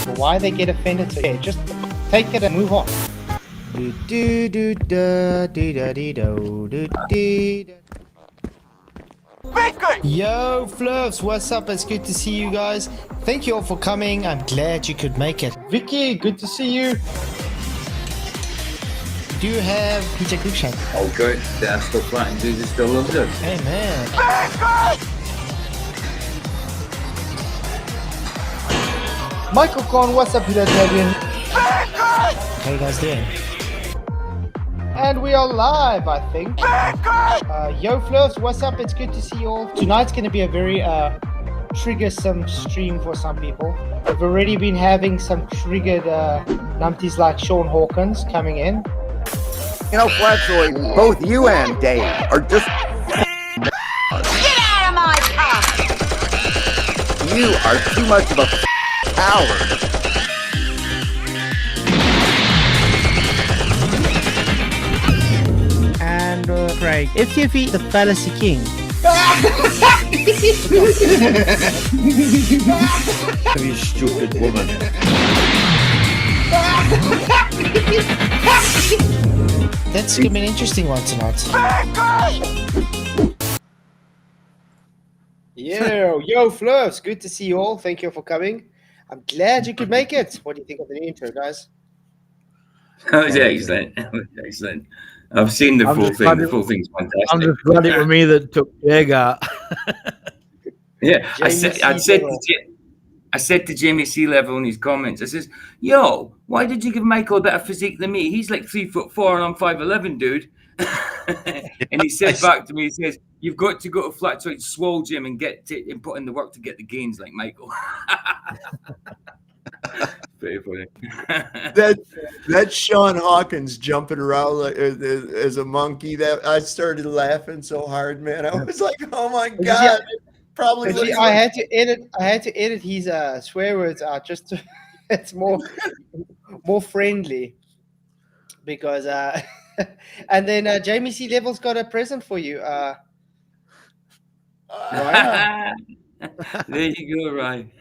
people, why they get offended. So yeah, just take it and move on. Yo, Fluffs, what's up? It's good to see you guys. Thank you all for coming. I'm glad you could make it. Vicky, good to see you. Do you have PJ Cruikshank? Oh, good. That's still flying. Dude, still loves it. Hey, man. Michael Korn, what's up, Italian? How you guys doing? And we are live, I think. Yo, Fluffs, what's up? It's good to see you all. Tonight's going to be a very triggersome stream for some people. We've already been having some triggered numpties like Sean Hawkins coming in. You know, Flatsoy, both you and Dave are just... Get out of my pocket! You are too much of a coward. And Craig, FTFE, the Fallacy King. You stupid woman. That's going to be an interesting one tonight. Yo, Fluffs, good to see you all. Thank you for coming. I'm glad you could make it. What do you think of the new intro, guys? That was excellent. That was excellent. I've seen the full thing. The full thing's fantastic. I'm just glad it was me that took Jaeger. Yeah, I said to Jamie C. Level in his comments, I says, yo, why did you give Michael a better physique than me? He's like 3'4" and I'm 5'11", dude. And he said back to me, he says, you've got to go to Flatsoy Swole Gym and and put in the work to get the gains like Michael. Very funny. That Sean Hawkins jumping around like, as a monkey, that I started laughing so hard, man. I was like, oh my god. Probably I had to edit his swear words out just to it's more friendly because and then Jamie C. Level's got a present for you. Ryan. There you go, Ryan.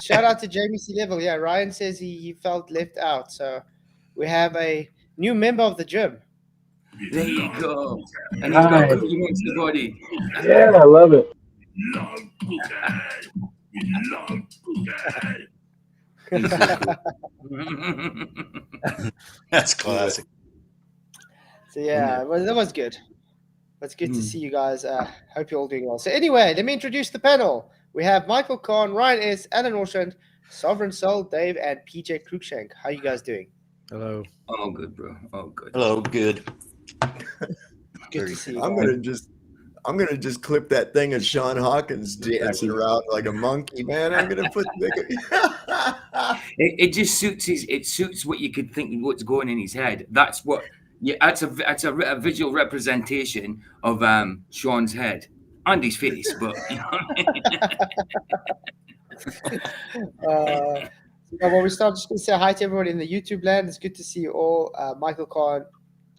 Shout out to Jamie C. Level. Yeah, Ryan says he felt left out, so we have a new member of the gym. There you go. And he's got Cookie Monster body. Yeah, I love it. That's classic. So yeah, well, that was good. It's good to see you guys. Hope you're all doing well. So anyway, let me introduce the panel. We have Michael Korn, Ryan S., Alan Orshand, Sovereign Soul, Dave, and PJ Cruikshank. How you guys doing? Hello. Oh, good, bro. Oh, good. Hello, good. Good to see you. I'm gonna just clip that thing of Sean Hawkins dancing around like a monkey, man. I'm gonna put it just suits what you could think what's going in his head. That's what that's a visual representation of Sean's head and his face, but you know what I mean? Well, we start just going to say hi to everybody in the YouTube land. It's good to see you all. Michael Korn,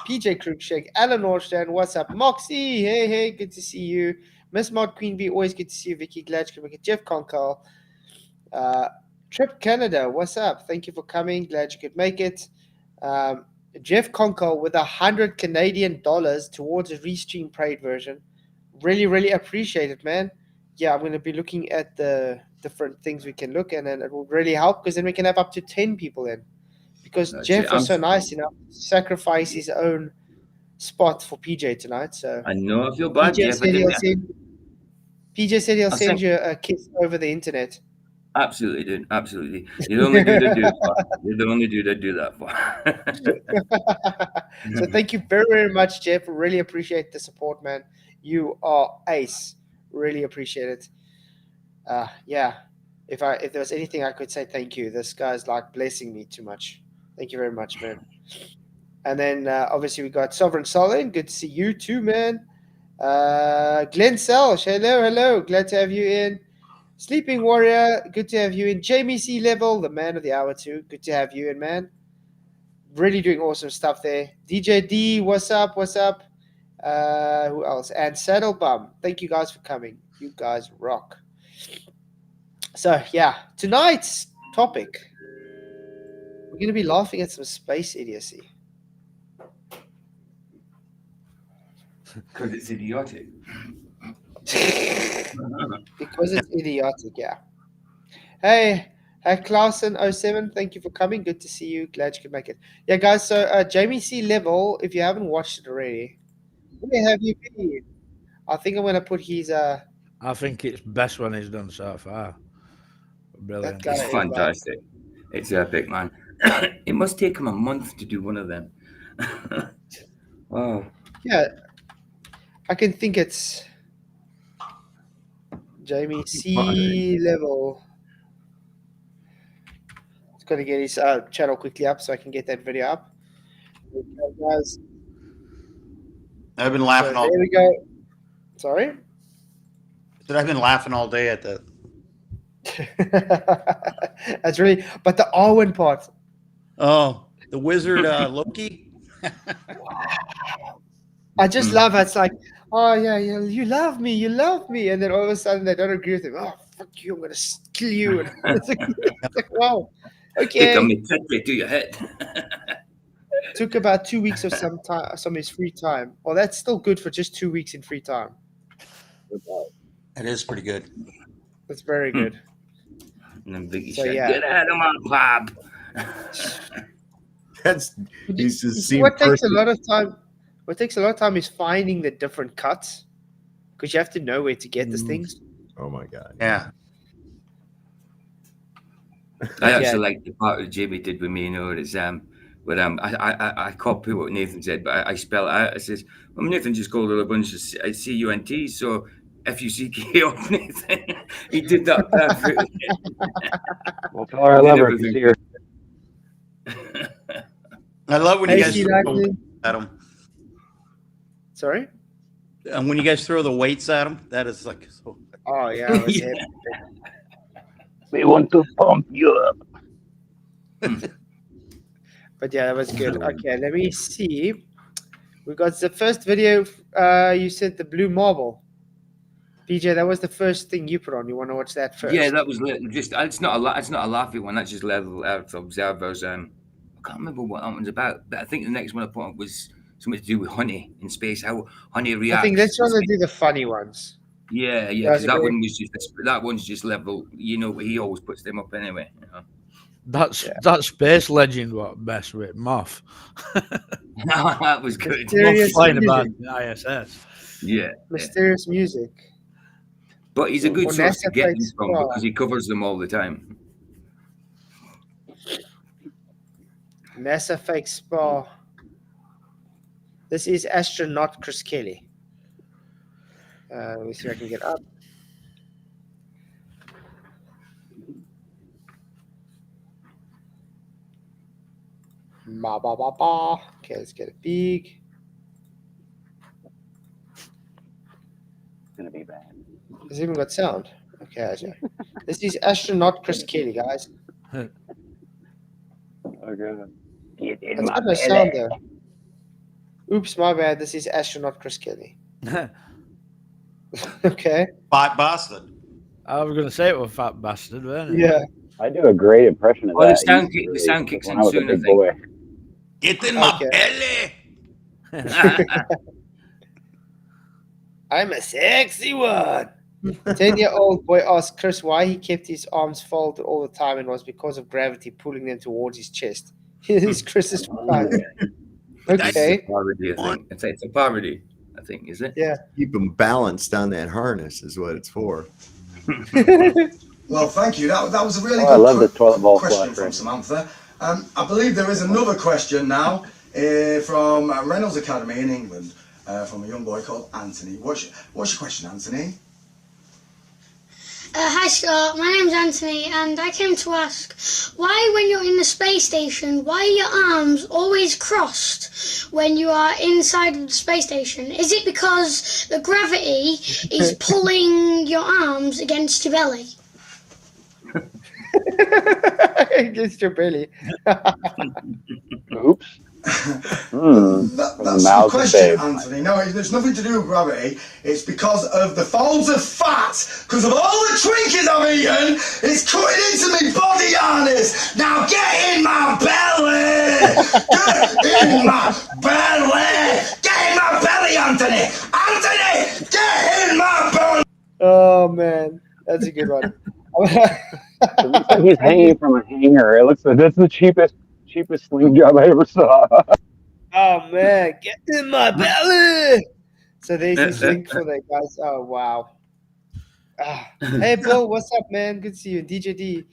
PJ Cruikshank, Alan Orshand, what's up? Moxie, hey, good to see you. Miss Mod Queen Bee, always good to see you. Vicky, glad you could make it. Jeff Conkle, Trip Canada, what's up? Thank you for coming. Glad you could make it. Jeff Conkle with $100 Canadian towards a Restream Parade version. Really, really appreciate it, man. Yeah, I'm going to be looking at the different things we can look at, and it will really help because then we can have up to 10 people in. Because Jeff was so nice, sacrifice his own spot for PJ tonight. So I know I feel bad. PJ said he'll send you a kiss over the internet. Absolutely, dude. Absolutely. You're the only dude that do it for. You're the only dude that do that for. So thank you very, very much, Jeff. Really appreciate the support, man. You are ace. Really appreciate it. Yeah. If there was anything I could say, thank you. This guy's like blessing me too much. Thank you very much, man. And then obviously we got Sovereign Solid. Good to see you too, man. Glenn Selsh, hello. Glad to have you in. Sleeping Warrior, good to have you in. Jamie C. Level, the man of the hour too. Good to have you in, man. Really doing awesome stuff there. DJ D, what's up? Who else? And Saddle Bum. Thank you guys for coming. You guys rock. So yeah, tonight's topic. We're going to be laughing at some space idiocy. Because it's idiotic. Because it's idiotic, yeah. Hey, Clausen07, thank you for coming. Good to see you. Glad you could make it. Yeah, guys, so Jamie C. Level, if you haven't watched it already, where have you been? I think I'm going to put his... I think it's best one he's done so far. Brilliant. That guy It's is fantastic. It's epic, man. It must take him a month to do one of them. Wow. Yeah, I can think it's Jamie C. Level. It's got to get his channel quickly up so I can get that video up. Okay, guys. I've been laughing So all. there we go. Sorry? I've been laughing all day at that. That's really, but the Arwen part. Oh, the wizard Loki. I just love how it's like, oh yeah, you love me, and then all of a sudden they don't agree with him. Oh fuck you, I'm gonna kill you. And it's like, wow, Take a okay. machete to your head. Took about 2 weeks of some of his free time. Well, that's still good for just 2 weeks in free time. It is pretty good. That's very good. And then Biggie So, said, yeah. "Get out of my pub." He's just seen What takes a person. lot of time? What takes a lot of time is finding the different cuts, because you have to know where to get these things. Oh my god. Yeah. I actually Yeah. like the part that Jamie did with me, you know, it's but I copy what Nathan said, but I spell it out. It says, well, Nathan just called it a bunch of CUNTs, so FUCK off Nathan. He did that perfectly. Well, tell her I love her. everything. See her. I love when Hey, you guys she throw liked the it. weights at them. Sorry? And when you guys throw the weights at them, that is like so. Oh yeah, it was Yeah. it. We want to pump you up. But yeah, that was good. Okay, let me see. We got the first video. You said the blue marble. PJ, that was the first thing you put on. You want to watch that first? Yeah, that was just. It's not a laughy one. That's just level Earth observers. I can't remember what that one's about, but I think the next one I put on was something to do with honey in space. How honey reacts. I think let's in rather space. do the funny ones. Yeah, That yeah. was Because a that great- one was just that one's just level. You know, he always puts them up anyway. You know? That space legend what best with Moff. That was good. Mysterious Moff flying music. about the ISS. Yeah, Mysterious music. but he's a good Well, source to NASA get them takes from far. because he covers them all the time. NASA fake spa. This is astronaut Chris Kelly. Let me see if I can get up. Ba, ba, ba, ba. Okay, let's get it big. It's gonna be bad. It's even got sound. Okay, Ajay. This is astronaut Chris Kelly, guys. Oh god. Get in That's my got no sound belly. though. Oops, my bad. This is astronaut Chris Kelly. Okay. Fat bastard. I was going to say it was fat bastard, weren't it? Yeah. I do a great impression of Oh, the that. sound Used to the sound kicks when in I was a soon, I big think. boy. Get in my Okay. belly. I'm a sexy one. 10-year-old boy asked Chris why he kept his arms folded all the time, and it was because of gravity pulling them towards his chest. Here's Chris's reply. It's Okay. a parody, I think. It's a parody, I think, is it? Yeah. Keep them balanced on that harness is what it's for. Well, thank you. That was a really Oh, I good love the toilet bowl question flush, from right? Samantha. I believe there is another question now from Reynolds Academy in England from a young boy called Anthony. What's your question, Anthony? Hi Scott, my name's Anthony and I came to ask why when you're in the space station, why are your arms always crossed when you are inside of the space station? Is it because the gravity is pulling your arms against your belly? Against your belly. Oops. That's the the mouth of question, babe. Anthony. No, there's nothing to do with gravity. It's because of the folds of fat. Because of all the Twinkies I've eaten, it's cutting into me body, Arnie. Get in my belly! Get in my belly, Anthony! Anthony! Get in my belly! Oh man, that's a good one. It looks like he's hanging from a hanger. It looks like that's the cheapest sling job I ever saw. Oh man, get in my belly. So there's his link for that, guys. Oh wow. Hey Bill, what's up, man? Good to see you. DJD.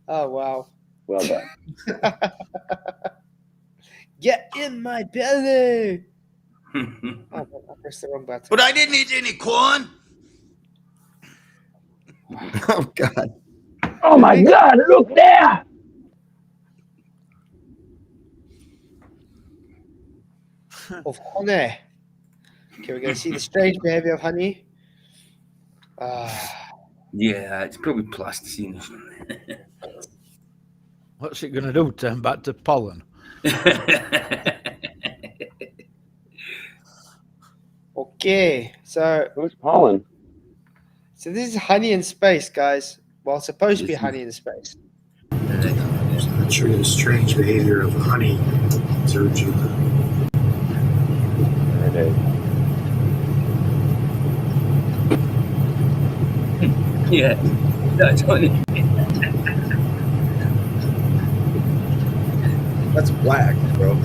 Oh wow. Well done. Get in my belly. Oh man, I pressed the wrong button. But I didn't eat any corn. Oh God. Oh my God! Look there. Of honey. Okay, we're gonna see the strange behavior of honey. Yeah, it's probably plasticine. What's it going to do? Turn back to pollen? Okay, so Who's pollen? So this is honey in space, guys. Well, it's supposed to be honey in space. I'll show you the strange behavior of honey. Observed you. There it is. Yeah, that's honey. That's whack, bro.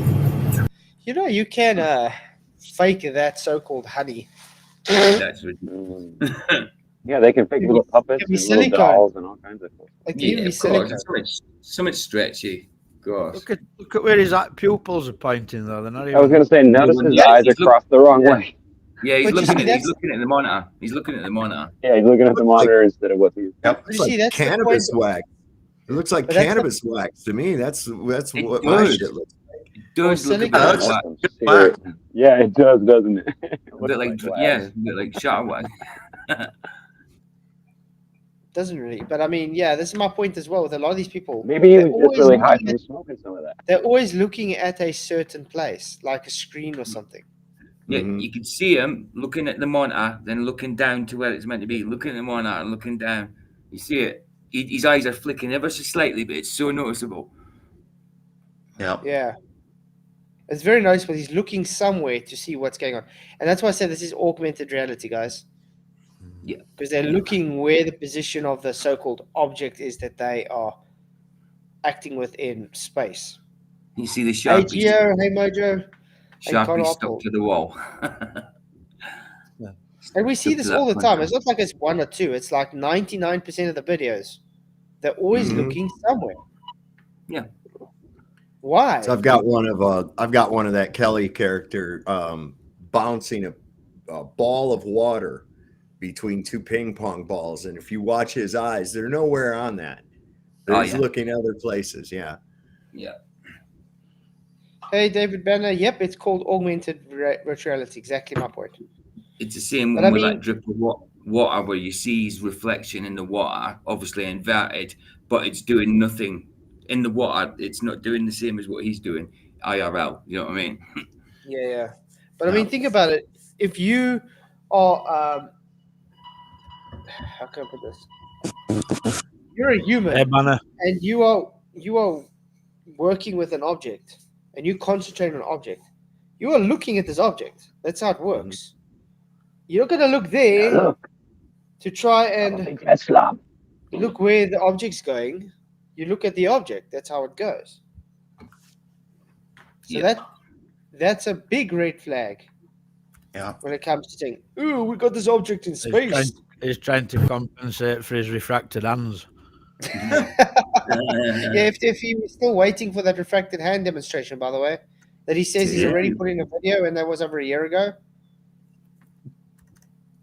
You know, you can fake that so-called honey. That's ridiculous. Yeah, they can fake little puppets and little dolls and all kinds of stuff. Like Yeah, even of course. Something stretchy. Gosh. Look at where his pupils are pointing, though. They're not even... I was going to say, notice his eyes are crossed the wrong way. Yeah, he's looking at the monitor. He's looking at the monitor. Yeah, he's looking at the monitor instead of what he's. Yep. It's like that's cannabis wax. It looks like But that's cannabis wax to me. That's what my does. shit looks like. It does look a bit does. like wax. Yeah, it does, doesn't it? A bit like shower wax. doesn't really, but I mean, yeah, this is my point as well with a lot of these people. Maybe he they're was just always really high looking from at- smoking some of that. They're always looking at a certain place, like a screen or something. Yeah, Mhm. you can see him looking at the monitor, then looking down to where it's meant to be, looking at the monitor and looking down. You see it. His eyes are flicking ever so slightly, but it's so noticeable. Yeah. It's very noticeable. He's looking somewhere to see what's going on. And that's why I said this is augmented reality, guys. Yeah. Because they're looking where the position of the so-called object is that they are acting within space. You see the Hey, Sharpie, Gio. Hey, Mojo. Hey, Sharpie Connor stuck Apple. to the wall. And we see Stuck this to all the that time. one. It's not like it's one or two. It's like 99% of the videos. They're always Mhm. looking somewhere. Yeah. Why? So I've got one of that Kelly character bouncing a ball of water between two ping pong balls, and if you watch his eyes, they're nowhere on that. Oh, He's yeah. looking other places. Yeah. Yeah. Hey, David Banner. Yep, it's called augmented virtual reality. Exactly my point. It's the same But one I with mean- that drip of water where you see his reflection in the water, obviously inverted, but it's doing nothing in the water. It's not doing the same as what he's doing IRL. You know what I mean? Yeah. But I mean, think about it. If you are, how can I put this? You're a human, Hey, Banner. and you are working with an object, and you concentrate on an object. You are looking at this object. That's how it works. You're not going to look there Look, to try I'm a and big fat slob. look where the object's going. You look at the object. That's how it goes. So Yeah. that's a big red flag. Yeah. When it comes to saying, "Ooh, we got this object in space." He's trying to compensate for his refracted hands. Yeah, if he was still waiting for that refracted hand demonstration, by the way, that he says he's already put in a video, and that was over a year ago.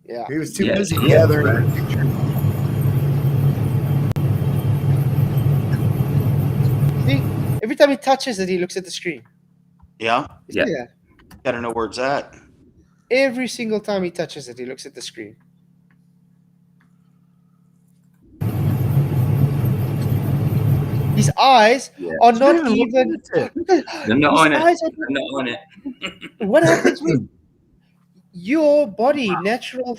Yeah. He was too Yeah. busy gathering a picture. See, every time he touches it, he looks at the screen. Yeah. You see that? Gotta know where it's at. Every single time he touches it, he looks at the screen. His eyes are not even. They're not His on it. eyes are They're not on it. what happens with your body natural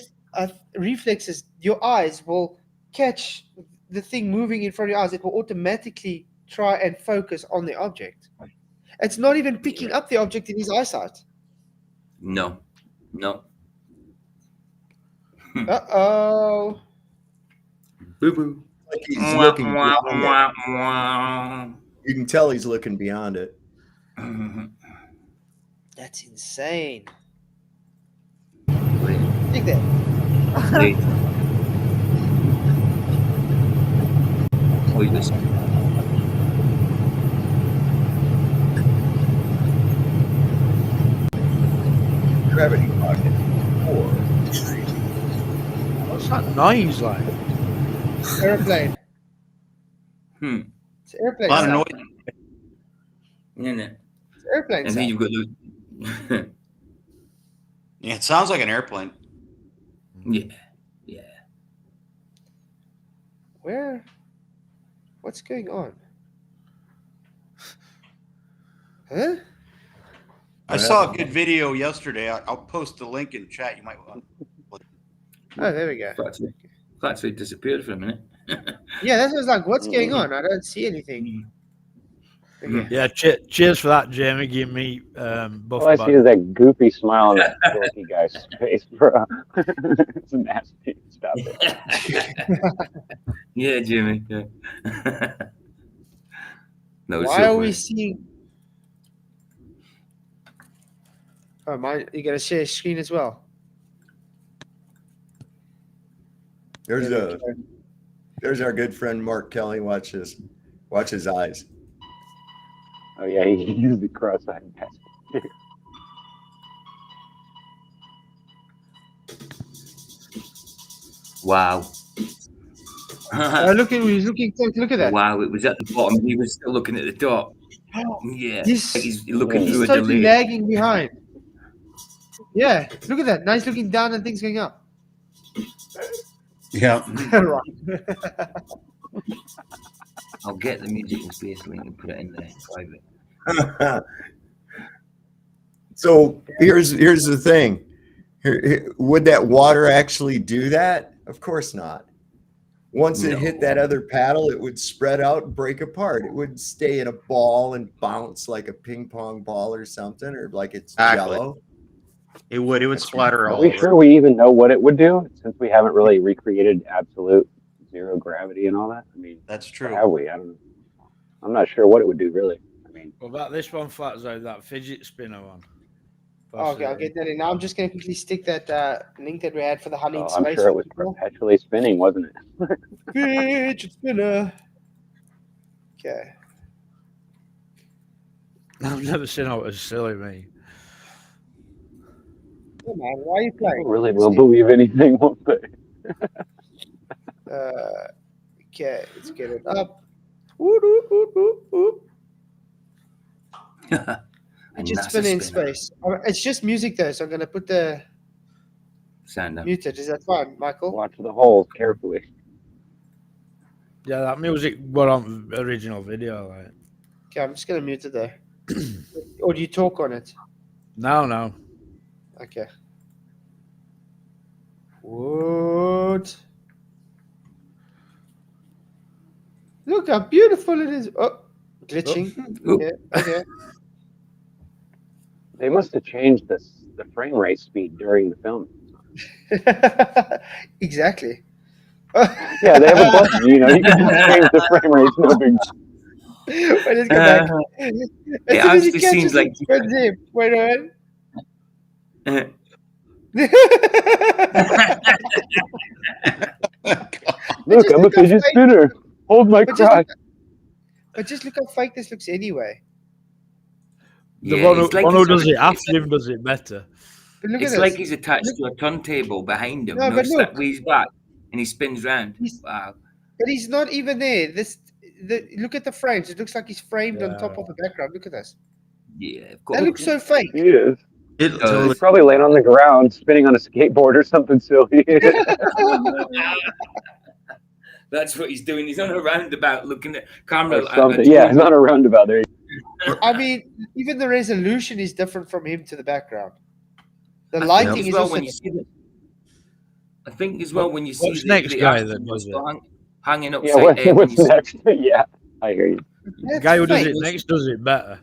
reflexes? Your eyes will catch the thing moving in front of your eyes. It will automatically try and focus on the object, It's not even picking up the object in his eyesight. No. Uh-oh. Boo boo. Like he's looking beyond it. You can tell he's looking beyond it. That's insane. Take that. Wait. Wait this. Gravity pocket. 4. What's that noise like? Airplane. It's an airplane. A lot of sound. noise. Yeah. It's an airplane. And then sound. you've got the. Yeah, it sounds like an airplane. Yeah. Where? What's going on? Huh? I saw a good video yesterday. I'll post the link in chat. You might want. Oh, there we go. Flat suit disappeared for a minute. Yeah, that was like, what's going on? I don't see anything. Okay. Yeah, cheers for that, Jamie. Give me buff. All I see is that goofy smile on that dorky guy's face, bro. It's nasty. Stop it. Yeah, Jimmy. Yeah. No, Why are we seeing? Oh, mine. You gotta share screen as well. There's our good friend Mark Kelly. Watch his eyes. Oh yeah, he used the cross-eyed mask. Wow. Look at he's looking. Look at that. Wow, it was at the bottom. He was still looking at the top. Yeah, he's looking He's through a totally delay. lagging behind. Yeah, look at that. Nice looking down and things going up. Yeah. Right. I'll get the music and space link and put it in there private. So here's the thing. Would that water actually do that? Of course not. Once it hit that other paddle, it would spread out and break apart. It wouldn't stay in a ball and bounce like a ping pong ball or something, or like it's yellow. It would splatter Are all we over. sure we even know what it would do, since we haven't really recreated absolute zero gravity and all that? I mean, that's true. Have we? I'm not sure what it would do, really. I mean, What about this one, Flats out, that fidget spinner one? Okay, I'll get that in. Now I'm just gonna quickly stick that link that we had for the honey in I'm space. sure it was perpetually spinning, wasn't it? Fidget spinner. Okay. I've never seen how it was silly, me. Come on, why are you playing? Really will believe anything, won't they? Okay, let's get it up. Woo, woo, woo, woo, woo. Just spin in space. It's just music though, so I'm gonna put the sound up. Muted. Is that fine, Michael? Watch the holes carefully. Yeah, that music was on original video. Like. Okay, I'm just gonna mute it there. Or do you talk on it? No. Okay. What? Look how beautiful it is. Oh, glitching. Okay. Okay. They must have changed the frame rate speed during the film. Exactly. Yeah, they have a button. You can just change the frame rate. No big. Let's go back. It actually seems like. Wait. Look, I'm a fidget spinner. Hold my crotch. But just look how fake this looks anyway. The one who does it after him does it better. But look It's at like this. he's attached to a turntable behind him. No, but look. He's back and he spins round. Wow. But he's not even there. Look at the frames. It looks like he's framed on top of the background. Look at this. Yeah, of course. That looks so fake. He is. Totally. He's probably laying on the ground, spinning on a skateboard or something silly. That's what he's doing. He's on a roundabout looking at camera. Yeah, he's on a roundabout there. I mean, even the resolution is different from him to the background. The lighting is also. I think as well when you see What's next guy that does it? Hanging Yeah, upside down. what's next? Yeah, I hear you. The guy who does it next does it better.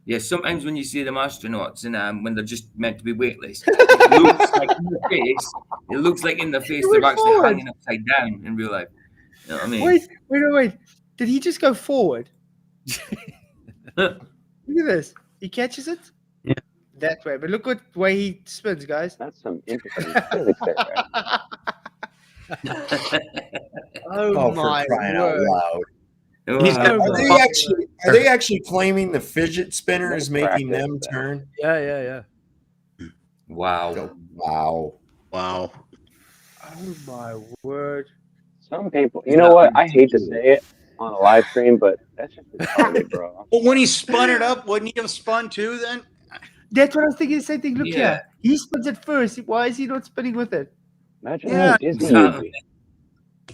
Yeah, sometimes when you see them astronauts and when they're just meant to be weightless, it looks like in the face. It looks like in the face He they're went actually forward. hanging upside down in real life. You know what I mean? Wait. Did he just go forward? Look at this. He catches it. Yeah. That way. But look what way he spins, guys. That's some interesting physics there, guys. Oh for my crying out word. loud. He's got- Are they actually claiming the fidget spinner is making practice them that. turn? Yeah. Wow. Oh, wow. Wow. Oh my word. Some people, you know what? I hate to say it on a live stream, but that's just retarded, bro. Well, when he spun it up, wouldn't he have spun too then? That's what I was thinking. The same thing. Look Yeah. here. He spins it first. Why is he not spinning with it? Imagine Yeah, how dizzy you'd be.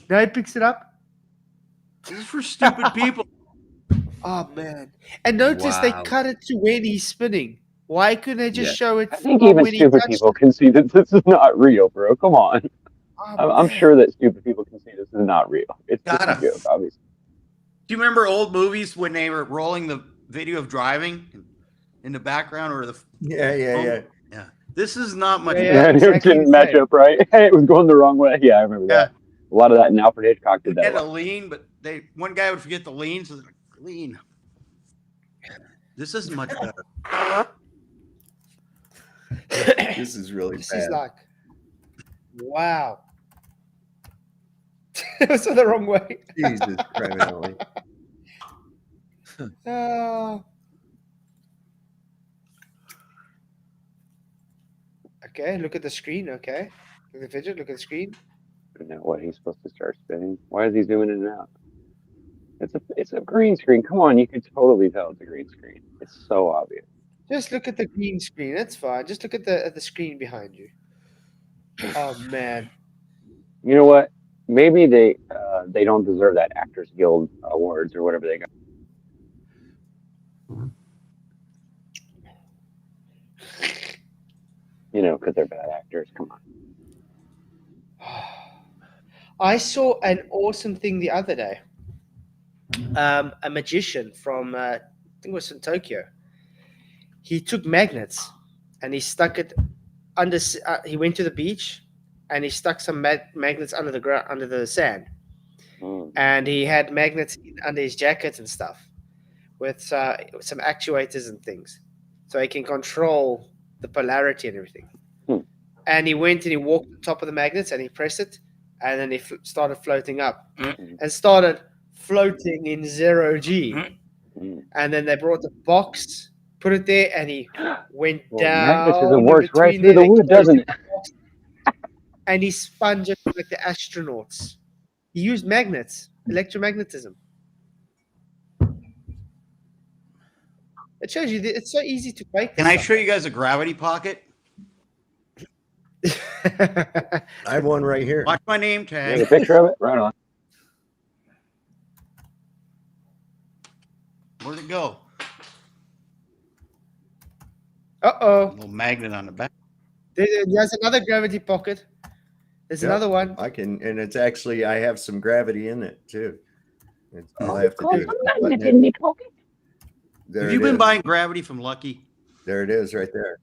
Now he picks it up. This is for stupid people. Oh man. And notice they Wow. cut it to when he's spinning. Why couldn't they just Yeah. show it I think from even when he stupid touched people it? can see that this is not real, bro. Come on. Oh, I'm man. sure that stupid people can see this is not real. It's just a Gotta. joke, obviously. Do you remember old movies when they were rolling the video of driving in the background or the? Yeah. Yeah. This is not much. Yeah, Yeah, exactly it didn't the match same. up right. It was going the wrong way. Yeah, I remember that. A lot of that in Alfred Hitchcock did They that. had a a lot. lean, but one guy would forget the lean, so they're like, lean. This isn't much better. This is really This bad. is like, wow. It was the wrong way. Jesus criminally. Okay, look at the screen. Okay, look at the fidget. Look at the screen. I don't know what he's supposed to start spinning. Why is he zooming in and out? It's a green screen. Come on, you could totally tell it's a green screen. It's so obvious. Just look at the green screen. That's fine. Just look at the screen behind you. Oh man. You know what? Maybe they don't deserve that Actors Guild awards or whatever they got. You know, because they're bad actors. Come on. I saw an awesome thing the other day. A magician from I think it was from Tokyo. He took magnets and he stuck it under. He went to the beach and he stuck some magnets under the ground, under the sand, and he had magnets under his jacket and stuff, with some actuators and things, so he can control the polarity and everything. And he went and he walked on top of the magnets and he pressed it, and then he started floating up and started floating in 0G. And then they brought the box, put it there, and he went down. Magnetism works right between through the there, wood, doesn't it? and he spun just like the astronauts. He used magnets, electromagnetism. It shows you that it's so easy to make. Can I show you guys a gravity pocket? I have one right here. Watch my name tag. Take a picture of it? Right on. Where'd it go? Uh-oh. A little magnet on the back. There's another gravity pocket. There's Yep, another one. I can, and it's actually I have some gravity in it too. All I have to do. There Have you it been is. buying gravity from Lucky? There it is, right there.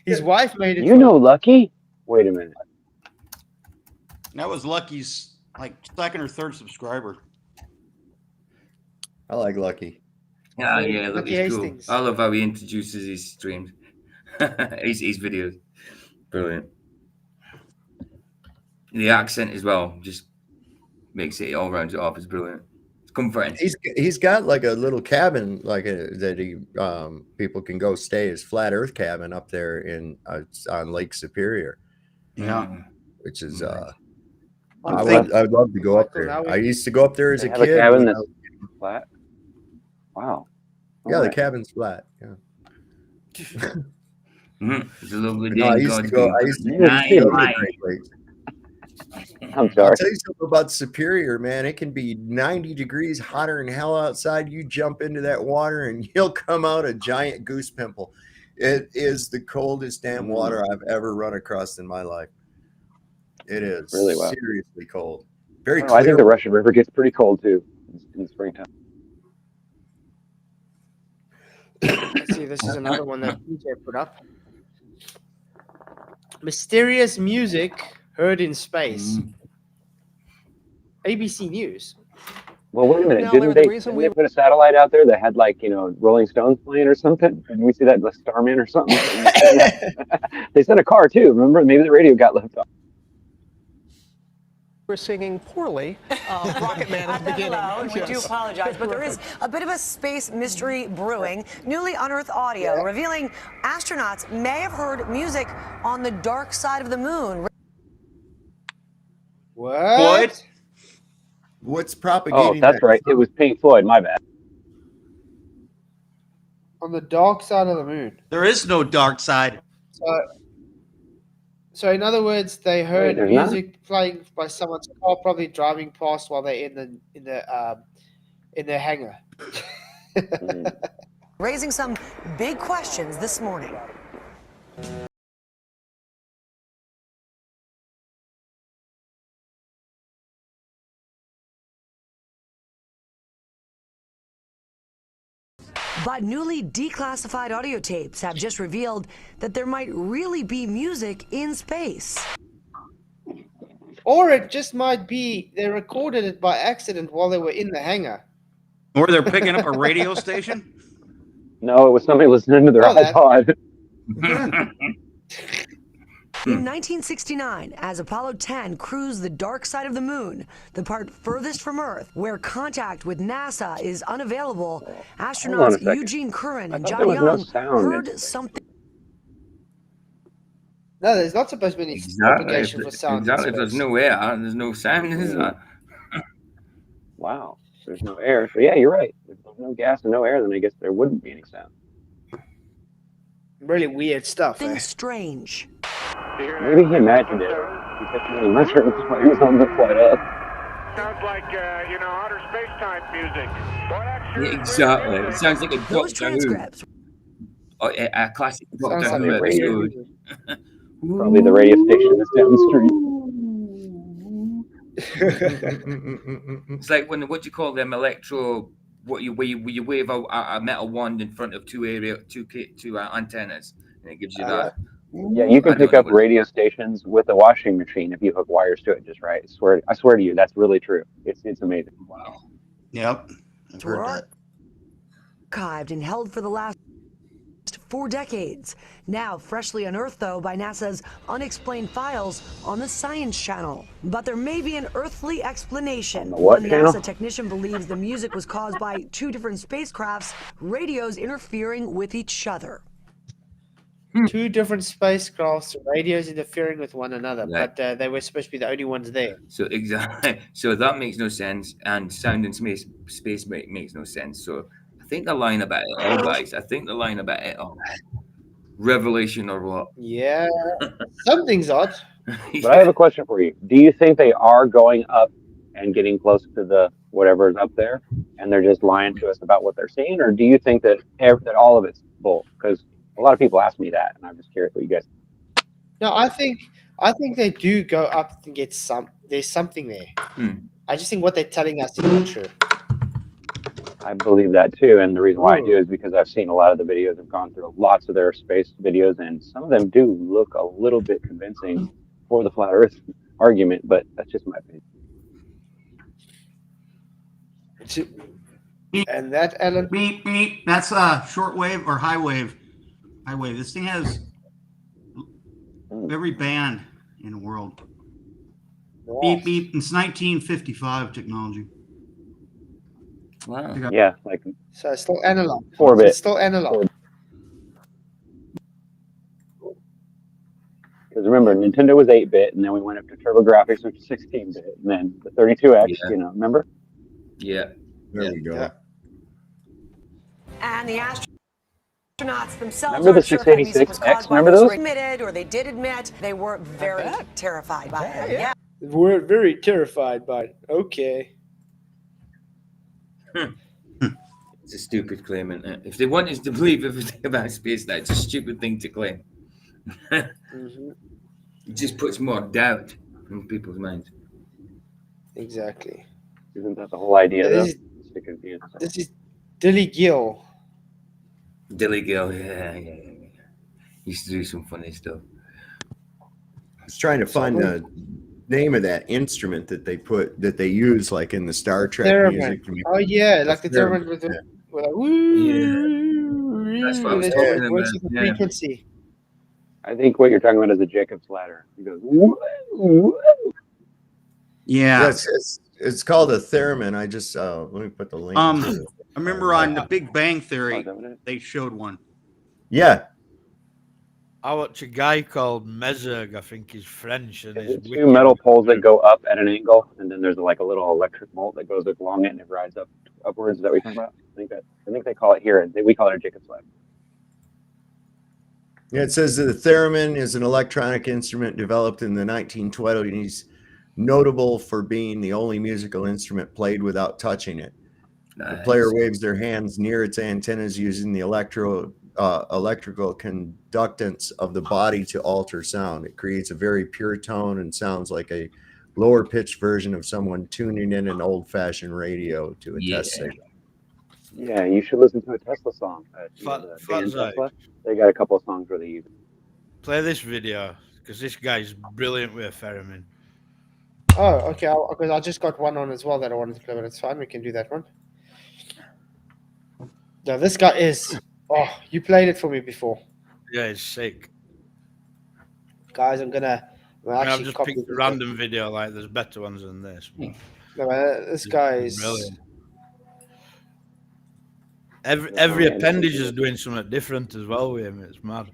His wife made it. You know Lucky? Wait a minute. That was Lucky's like second or third subscriber. I like Lucky. Yeah, look, Lucky he's cool. Hastings. I love how he introduces his streams, his videos. Brilliant. The accent as well just makes it all rounds it off. It's brilliant. It's comforting. He's got like a little cabin that he people can go stay, his flat Earth cabin up there in on Lake Superior. Yeah, which is I'm I'd love to go up there. I used to go up there as a They have a kid. cabin when that's I- flat. Wow. yeah, the Alright. cabin's flat. Yeah. It's a lovely day. No, I in used to God's go. green. I used to Yeah, go yeah, to the right. Great Lakes. I'm I'll sorry. tell you something about Superior, man. It can be 90 degrees hotter than hell outside. You jump into that water and you'll come out a giant goose pimple. It is the coldest damn water I've ever run across in my life. It is Really well. seriously cold. Very Oh, clear. I think the Russian River gets pretty cold too in the springtime. Let's see, this is another one that PJ put up. Mysterious music heard in space. ABC News. Well, wait a minute. Now, Didn't Larry, the they, reason didn't they put a satellite out there that had like, Rolling Stones playing or something? Didn't we see that, like Starman or something? They sent a car too. Remember? Maybe the radio got left off. we're singing poorly. Rocket Man at the beginning. Hello, and we do apologize, but there is a bit of a space mystery brewing. Newly unearthed audio revealing astronauts may have heard music on the dark side of the moon. What? What's propagating? Oh, that's that? right. It was Pink Floyd. My bad. On the dark side of the moon. There is no dark side. So in other words, they heard there's music playing by someone's car, probably driving past while they're in their hangar. Raising some big questions this morning. But newly declassified audio tapes have just revealed that there might really be music in space. Or it just might be they recorded it by accident while they were in the hangar. Or they're picking up a radio station. No, it was somebody listening to their iPod. In 1969, as Apollo 10 cruised the dark side of the moon, the part furthest from Earth, where contact with NASA is unavailable, astronauts Eugene Curran and John Young heard something. No, there's not supposed to be any propagation for sound. Exactly. If there's no air, there's no sound, is there? Wow. There's no air. So yeah, you're right. If there's no gas and no air, then I guess there wouldn't be any sound. Really weird stuff. Something strange. Maybe he imagined it. He kept getting mushroom while he was on the flight up. Sounds like, outer space-time music. Yeah, exactly. It sounds like a Those Doctor Who. transcripts. A classic Doctor Sounds Who like a radio. episode. Probably the radio station that's down the street. It's like when, what do you call them, electro, where you wave a metal wand in front of two antennas, and it gives you that. Yeah, you can pick up radio stations with a washing machine if you hook wires to it just right. I swear to you, that's really true. It's amazing. Wow. Yep. I've heard that. Archived and held for the last 4 decades. Now freshly unearthed, though, by NASA's unexplained files on the Science Channel. But there may be an earthly explanation. What One channel? NASA technician believes the music was caused by 2 different spacecraft's radios interfering with each other. 2 different spacecrafts, radios interfering with one another, Right. but they were supposed to be the only ones there. So exactly. So that makes no sense, and sound in space makes no sense. So I think the line about it all, guys. I think the line about it all. Revelation or what? Yeah, something's odd. But I have a question for you. Do you think they are going up and getting close to the whatever is up there, and they're just lying to us about what they're seeing, or do you think that that all of it's bull? Because a lot of people ask me that, and I'm just curious what you guys. No, I think they do go up and get some. There's something there. I just think what they're telling us is not true. I believe that too, and the reason why I do is because I've seen a lot of the videos. I've gone through lots of their space videos, and some of them do look a little bit convincing for the flat Earth argument. But that's just my opinion. And that, Alan. Beep beep. That's shortwave or high wave. High wave. This thing has every band in the world. Wow. Beep beep. It's 1955 technology. Wow. Yeah, like So it's still analog. 4-bit. It's still analog. Because remember, Nintendo was 8-bit, and then we went up to TurboGrafx, which is 16-bit, and then the 32X. Yeah. Remember? Yeah. There we go. Yeah. And the astronauts themselves Remember the aren't sure if the music was 686X? caused by Remember those those? admitted, or they did admit they were very terrified by it. Yeah. We're very terrified by it. Okay. It's a stupid claim, isn't it? If they want us to believe everything about space, that's a stupid thing to claim. Mm-hmm. It just puts more doubt in people's minds. Exactly. Isn't that the whole idea, Yeah, though? this is- Just to confuse. This is Dilly Gill. Dilly Gill, yeah. Used to do some funny stuff. I was trying to find the name of that instrument that they use like in the Star Trek music. Oh yeah, like the theremin with the That's what I was it talking about. works with the Yeah. frequency. I think what you're talking about is a Jacob's ladder. He goes, "Woo, woo." Yeah. Yes, it's called a theremin. I just let me put the link. I remember on The Big Bang Theory, they showed one. Yeah. I watch a guy called Mezerg, I think he's French, and Is he's it two metal poles that go up at an angle, and then there's like a little electric bolt that goes along it and it rides upwards? Is that what you're talking about? I think they call it here, and we call it a Jacob's ladder. Yeah, it says that the theremin is an electronic instrument developed in the 1920s, notable for being the only musical instrument played without touching it. The player waves their hands near its antennas using the electrical conductance of the body to alter sound. It creates a very pure tone and sounds like a lower pitched version of someone tuning in an old-fashioned radio to a test signal. Yeah, you should listen to a Tesla song. The band Tesla. They got a couple of songs where they use it. Play this video, because this guy's brilliant with a theremin. Oh, okay. Because I just got one on as well that I wanted to play, but it's fine. We can do that one. No, this guy is. Oh, you played it for me before. Yeah, it's sick. Guys, I'm gonna. I've just picked a random video, like there's better ones than this. No, this guy is brilliant. Every appendage is doing something different as well with him. It's mad.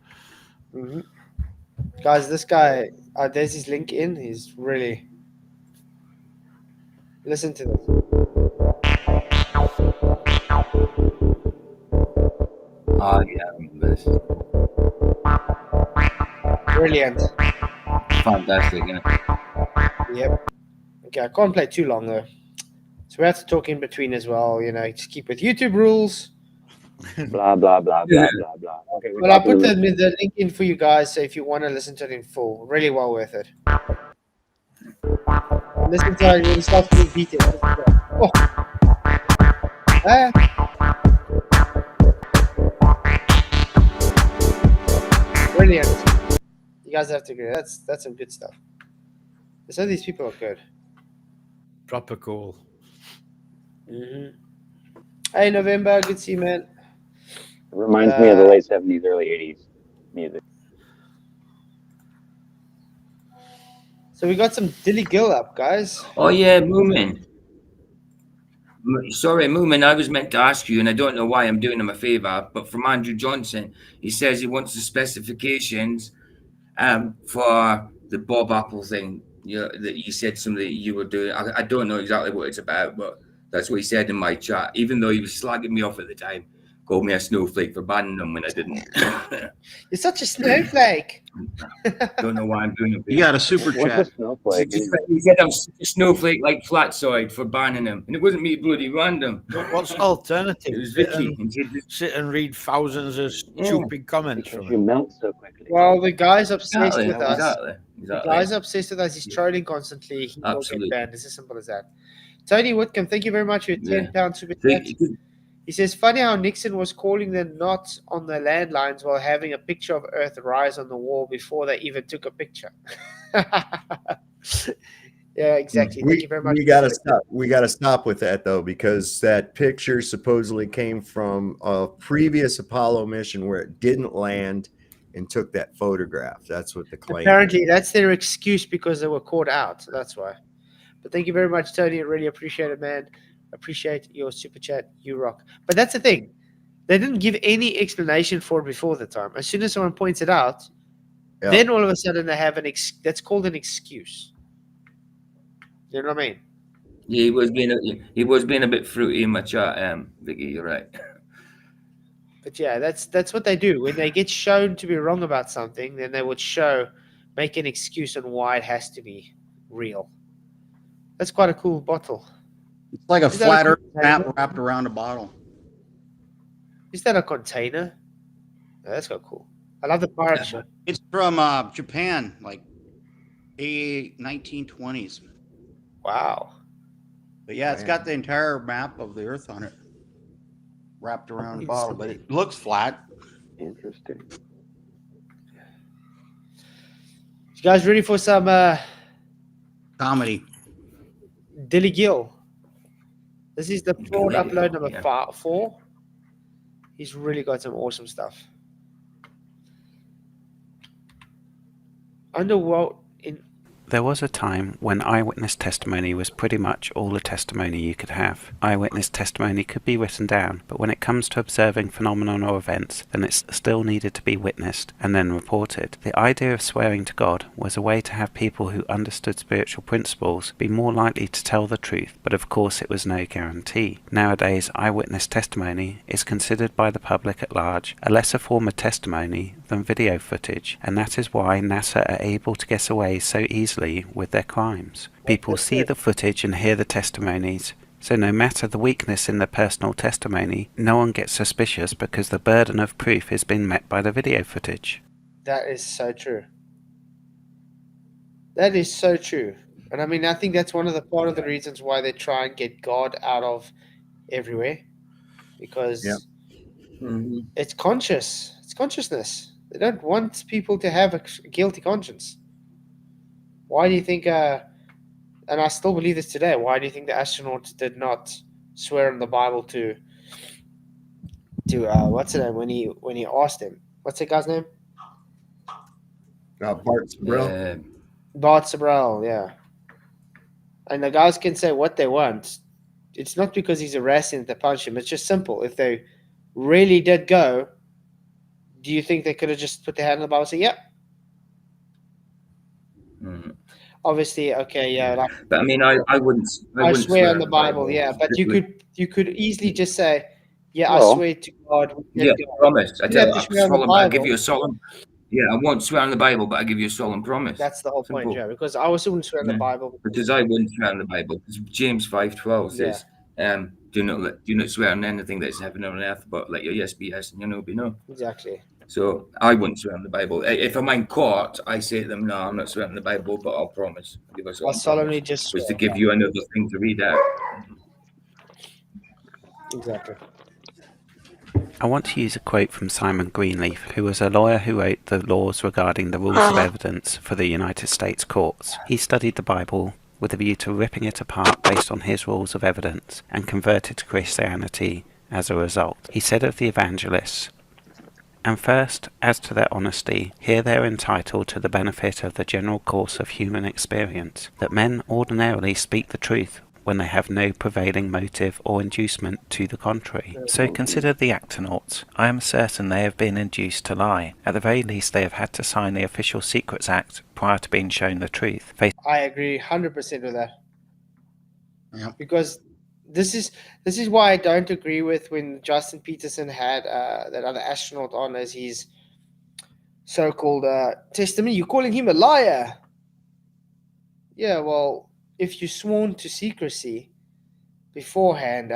Mm-hmm. Guys, this guy, there's his link in. He's really. Listen to this. Oh yeah, I remember this. Brilliant. Fantastic, yeah. Yep. Okay, I can't play too long though, so we have to talk in between as well. You know, just keep with YouTube rules. Blah blah blah blah blah blah. Okay. Well, I put the link in for you guys, so if you want to listen to it in full, really well worth it. Listen to how he starts to beat it. Oh. Brilliant. You guys have to agree. That's some good stuff. Some of these people are good. Proper cool. Mm-hmm. Hey, November. Good to see you, man. It reminds me of the late 70s, early 80s music. So we got some Dilly Gill up, guys. Oh yeah, Moomin. Sorry, Moomin, I was meant to ask you, and I don't know why I'm doing him a favour, but from Andrew Johnson, he says he wants the specifications for the Bob Apple thing. That you said something that you were doing. I don't know exactly what it's about, but that's what he said in my chat. Even though he was slagging me off at the time, called me a snowflake for banning them when I didn't. You're such a snowflake. Don't know why I'm doing it. You got a super chat. He said I'm a snowflake like Flatside for banning him, and it wasn't me, bloody random. What's the alternative? It was Vicky. Sit and read thousands of stupid comments from you melt so quickly. Well, the guy's obsessed with us. Exactly. The guy's obsessed with us. He's trolling constantly. He will get Absolutely. banned. It's as simple as that. Tony Whitcomb, thank you very much for your £10 super chat. He says, funny how Nixon was calling the knots on the landlines while having a picture of Earth rise on the wall before they even took a picture. Yeah, exactly. Thank you very much. We gotta stop. We gotta stop with that though, because that picture supposedly came from a previous Apollo mission where it didn't land and took that photograph. That's what the claim. Apparently, that's their excuse because they were caught out. So that's why. But thank you very much, Tony. I really appreciate it, man. Appreciate your super chat. You rock. But that's the thing. They didn't give any explanation for it before the time. As soon as someone points it out, then all of a sudden they have that's called an excuse. You know what I mean? Yeah, he was being a bit fruity in my chat, Vicky. You're right. But yeah, that's what they do. When they get shown to be wrong about something, then they would make an excuse on why it has to be real. That's quite a cool bottle. It's like a flat earth map wrapped around a bottle. Is that a container? Oh, that's quite cool. I love the pirate ship. It's from Japan, like 1920s. Wow. But yeah, it's got the entire map of the Earth on it. wrapped around the bottle, but it looks flat. Interesting. You guys ready for some Comedy. Dilly Gill? This is the fraud Dilly upload Gill, number yeah. 4. He's really got some awesome stuff. Underworld in There was a time when eyewitness testimony was pretty much all the testimony you could have. Eyewitness testimony could be written down, but when it comes to observing phenomena or events, then it still needed to be witnessed and then reported. The idea of swearing to God was a way to have people who understood spiritual principles be more likely to tell the truth, but of course it was no guarantee. Nowadays, eyewitness testimony is considered by the public at large a lesser form of testimony than video footage, and that is why NASA are able to get away so easily with their crimes. People see the footage and hear the testimonies, so no matter the weakness in the personal testimony, no one gets suspicious because the burden of proof has been met by the video footage. That is so true. That is so true. And I mean, I think that's one of the part of the reasons why they try and get God out of everywhere, because it's conscious. It's consciousness. They don't want people to have a guilty conscience. Why do you think, and I still believe this today, why do you think the astronauts did not swear in the Bible to what's his name when he asked him? What's that guy's name? Bart Sabrell. Bart Sabrell, yeah. And the guys can say what they want. It's not because he's harassing that they punch him. It's just simple. If they really did go, do you think they could have just put their hand on the Bible and say, yep? Obviously, okay, yeah. Like, but I mean, I wouldn't. I swear on the Bible, yeah. But you could easily just say, yeah, I swear to God. Yeah, promise. I tell you, I give you a Bible. solemn. Yeah, I won't swear on the Bible, but I give you a solemn promise. That's the whole point, yeah. Because I also wouldn't swear on the Bible. Because I wouldn't swear on the Bible. Because James 5:12 says, do not swear on anything that is heaven or on earth, but let your yes be yes and your no be no. Exactly. So I wouldn't swear on the Bible. If I'm in court, I say to them, no, I'm not swearing on the Bible, but I'll promise. I'll solemnly just swear. Was to give you another thing to read out. Exactly. I want to use a quote from Simon Greenleaf, who was a lawyer who wrote the laws regarding the rules of evidence for the United States courts. He studied the Bible with a view to ripping it apart based on his rules of evidence and converted to Christianity as a result. He said of the evangelists, "And first, as to their honesty, here they are entitled to the benefit of the general course of human experience, that men ordinarily speak the truth when they have no prevailing motive or inducement to the contrary. So consider the Actonauts. I am certain they have been induced to lie. At the very least they have had to sign the Official Secrets Act prior to being shown the truth." I agree 100% with that. Yeah. Because this is why I don't agree with when Justin Peterson had that other astronaut on as his so-called testimony. You're calling him a liar. Yeah, well, if you sworn to secrecy beforehand,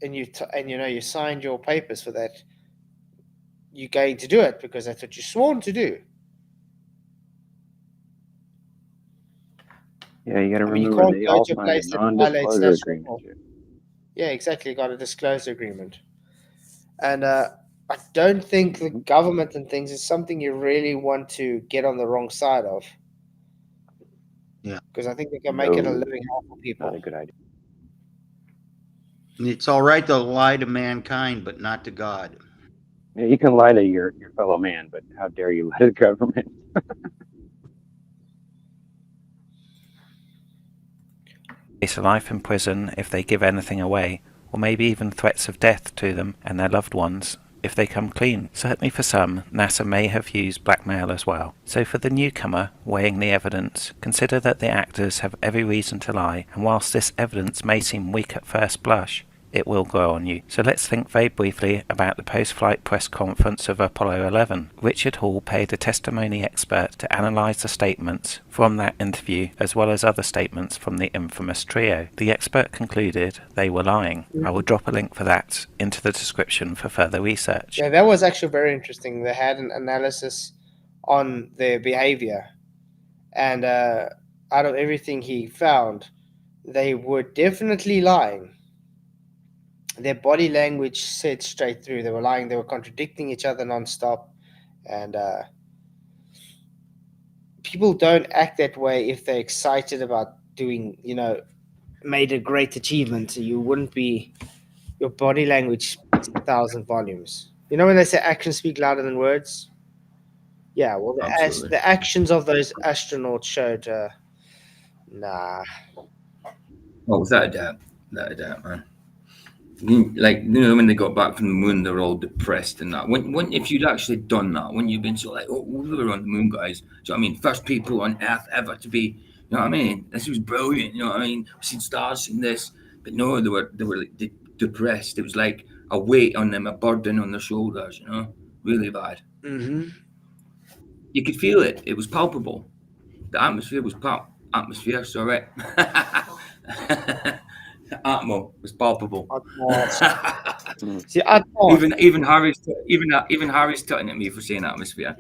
and you signed your papers for that, you're going to do it because that's what you sworn to do. Yeah, you got to remember you can't they go all to a signed place a that violates non-disclosure national agreement. law. Yeah, exactly. You got a disclosure agreement, and I don't think the government and things is something you really want to get on the wrong side of. Yeah, because I think they can make it a living hell for people. Not a good idea. It's all right to lie to mankind, but not to God. Yeah, you can lie to your fellow man, but how dare you lie to the government? Face a life in prison if they give anything away, or maybe even threats of death to them and their loved ones if they come clean. Certainly for some, NASA may have used blackmail as well. So for the newcomer weighing the evidence, consider that the actors have every reason to lie, and whilst this evidence may seem weak at first blush, it will grow on you. So let's think very briefly about the post-flight press conference of Apollo 11. Richard Hall paid a testimony expert to analyse the statements from that interview as well as other statements from the infamous trio. The expert concluded they were lying. I will drop a link for that into the description for further research. Yeah, that was actually very interesting. They had an analysis on their behavior, and out of everything he found, they were definitely lying. their body language said straight through. They were lying. They were contradicting each other nonstop, and people don't act that way if they're excited about doing, made a great achievement. You wouldn't be. Your body language speaks 1,000 volumes. You know when they say actions speak louder than words? Yeah, well, Absolutely. the actions of those astronauts showed, nah. Oh, without a doubt, man. When they got back from the moon, they were all depressed and that. When if you'd actually done that, when you've been so like, oh, we were on the moon, guys. Do you know what I mean? First people on Earth ever to be. You know what I mean? This was brilliant. You know what I mean? We've seen stars, seen this, but no, they were like depressed. It was like a weight on them, a burden on their shoulders. You know, really bad. Mm-hmm. You could feel it. It was palpable. The atmosphere was atmosphere. Sorry. Atmo was palpable. See, I thought even Harry's tutting at me for saying atmosphere.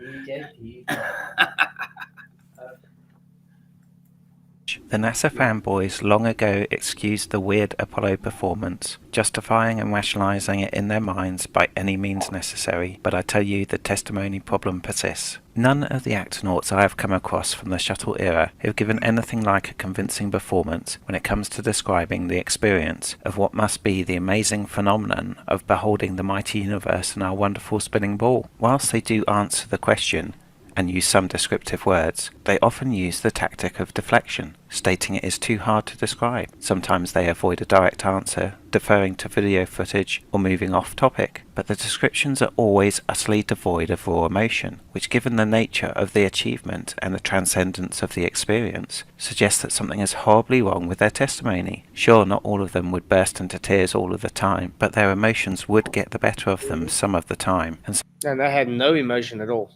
The NASA fanboys long ago excused the weird Apollo performance, justifying and rationalizing it in their minds by any means necessary, but I tell you the testimony problem persists. None of the astronauts I have come across from the shuttle era have given anything like a convincing performance when it comes to describing the experience of what must be the amazing phenomenon of beholding the mighty universe and our wonderful spinning ball. Whilst they do answer the question, and use some descriptive words, they often use the tactic of deflection, stating it is too hard to describe. Sometimes they avoid a direct answer, deferring to video footage or moving off topic, but the descriptions are always utterly devoid of raw emotion, which, given the nature of the achievement and the transcendence of the experience, suggests that something is horribly wrong with their testimony. Sure, not all of them would burst into tears all of the time, but their emotions would get the better of them some of the time. And they had no emotion at all.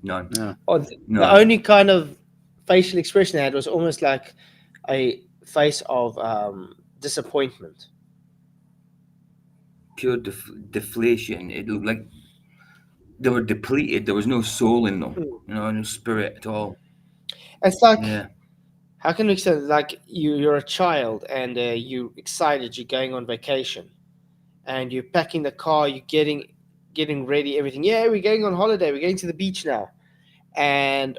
None. The only kind of facial expression they had was almost like a face of disappointment. Pure deflation. It looked like they were depleted. There was no soul in them. No spirit at all. It's like, how can we say, like you're a child and you're excited, you're going on vacation, and you're packing the car, you're getting ready, everything. Yeah, we're going on holiday. We're going to the beach now. And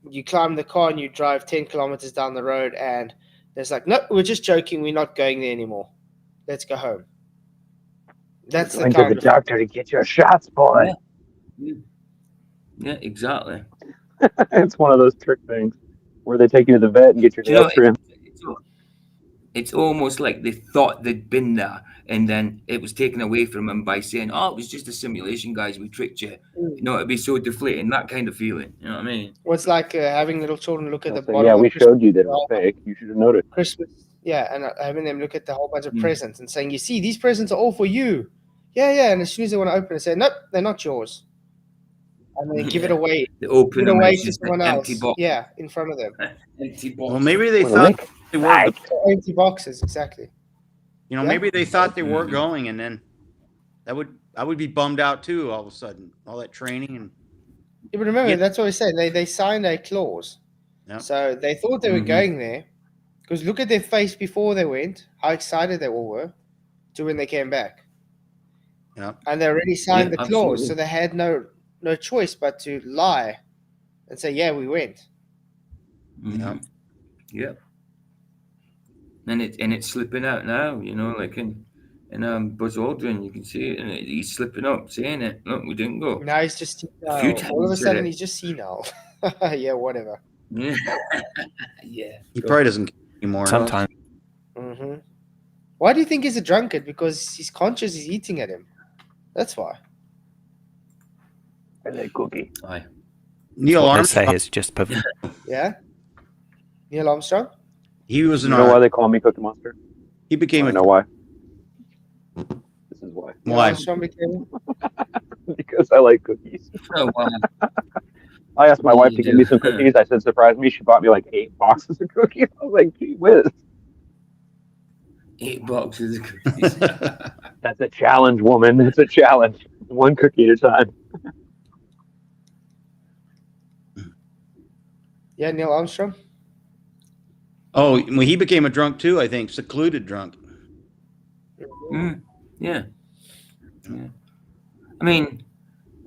you climb the car and you drive 10 kilometers down the road and there's like, no, we're just joking. We're not going there anymore. Let's go home. That's the Going kind to the of doctor to get your shots, boy. Yeah, exactly. It's one of those trick things where they take you to the vet and get your nails trimmed. It's almost like they thought they'd been there and then it was taken away from them by saying, oh, it was just a simulation, guys. We tricked you. It'd be so deflating, that kind of feeling. You know what I mean? Well, it's like having little children look at the bottom. Yeah, we showed you that it was fake. You should have noticed. Christmas. Yeah, and having them look at the whole bunch of presents and saying, you see, these presents are all for you. Yeah. And as soon as they want to open it, say, nope, they're not yours. And they give it away. They open give it them away it's to just someone an else. empty box. Yeah, in front of them. Empty box. Well, maybe they thought they were. Empty boxes, exactly. Maybe they thought they were going, and then I would be bummed out too. All of a sudden, all that training and. Yeah, but remember, that's what I said. They signed a clause, so they thought they were going there. Because look at their face before they went, how excited they all were, to when they came back. Yeah, and they already signed the clause, absolutely. so they had no choice but to lie and say, "Yeah, we went." Yeah. And it's slipping out now, like in Buzz Aldrin, you can see it, and he's slipping up, saying it. Look, we didn't go. Now he's just A few all of a times sudden said it. he's just senile. Yeah, whatever. Yeah. Yeah. He probably doesn't care anymore. Sometimes. Mm-hmm. Why do you think he's a drunkard? Because his conscience is eating at him. That's why. And a cookie. Aye. Neil What they say Armstrong. is just Yeah. Neil Armstrong. He was You an. know why they call me Cookie Monster? He became I a. know why. This is why. Neil Why? Armstrong became. Because I like cookies. Oh, wow. I asked my wife to You give do. me some cookies. I said, surprise me. She bought me like 8 boxes of cookies. I was like, gee whiz. 8 boxes of cookies. That's a challenge, woman. It's a challenge. 1 cookie at a time. Yeah, Neil Armstrong. Oh, well, he became a drunk too. I think secluded drunk. Yeah. Yeah. I mean,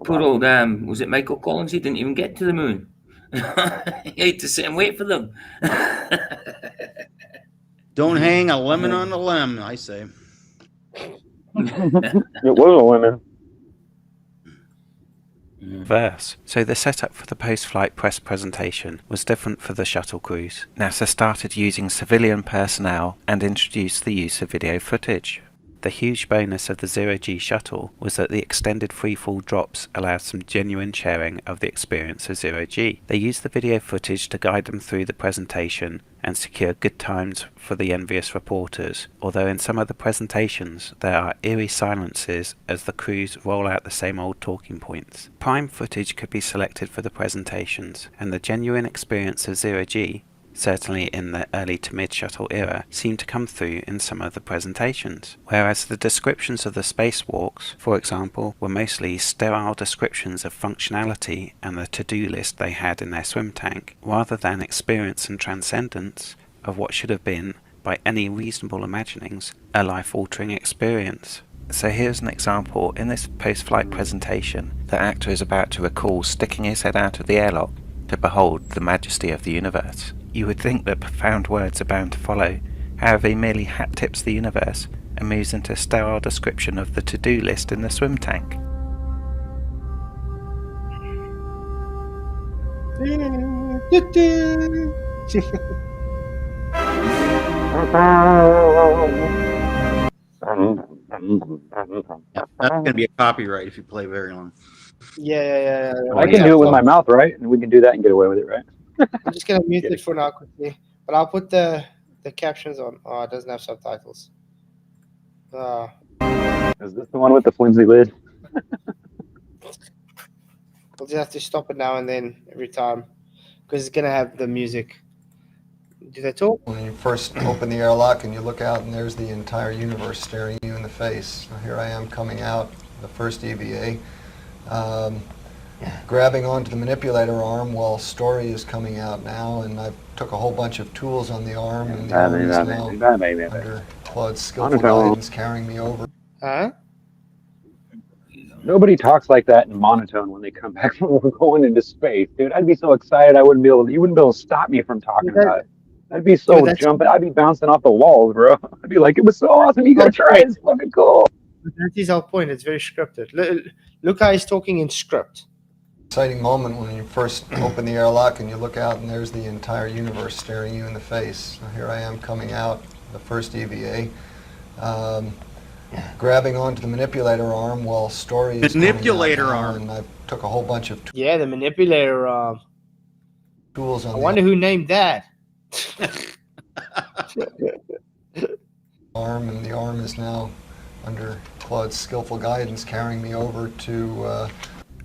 poor old was it Michael Collins? He didn't even get to the moon. He had to sit and wait for them. Don't hang a lemon on the limb, I say. It was a lemon. Verse. So the setup for the post-flight press presentation was different for the shuttle cruise. NASA started using civilian personnel and introduced the use of video footage. The huge bonus of the zero-G shuttle was that the extended freefall drops allowed some genuine sharing of the experience of zero-G. They used the video footage to guide them through the presentation and secure good times for the envious reporters, although in some of the presentations there are eerie silences as the crews roll out the same old talking points. Prime footage could be selected for the presentations, and the genuine experience of zero-G, certainly in the early to mid shuttle era, seemed to come through in some of the presentations, whereas the descriptions of the spacewalks, for example, were mostly sterile descriptions of functionality and the to-do list they had in their swim tank, rather than experience and transcendence of what should have been, by any reasonable imaginings, a life-altering experience. So here's an example. In this post-flight presentation, the actor is about to recall sticking his head out of the airlock to behold the majesty of the universe. You would think that profound words are bound to follow. However, he merely hat tips the universe and moves into a sterile description of the to-do list in the swim tank. That's gonna be a copyright if you play very long. Yeah. I can do it with my mouth, right? And we can do that and get away with it, right? I'm just gonna mute it for now quickly, but I'll put the captions on. Oh, it doesn't have subtitles. Is this the one with the flimsy lid? We'll just have to stop it now and then every time because it's gonna have the music. Do they talk? When you first open the airlock and you look out and there's the entire universe staring you in the face. So here I am coming out, the first EVA, grabbing onto the manipulator arm while Story is coming out now, and I took a whole bunch of tools on the arm, and the arm is now under Claude's skillful guidance carrying me over. Huh? Nobody talks like that in monotone when they come back from going into space, dude. I'd be so excited you wouldn't be able to stop me from talking about it. I'd be so jumping. I'd be bouncing off the walls, bro. I'd be like, it was so awesome. You gotta try it. It's fucking cool. That is our point. It's very scripted. Look how he's talking in script. Exciting moment when you first open the airlock and you look out and there's the entire universe staring you in the face. So here I am coming out, the first EVA, grabbing onto the manipulator arm while Story is manipulator coming out now, arm. and I took a whole bunch of Yeah, the manipulator arm. tools on I wonder who named that. arm, and the arm is now under Claude's skillful guidance carrying me over to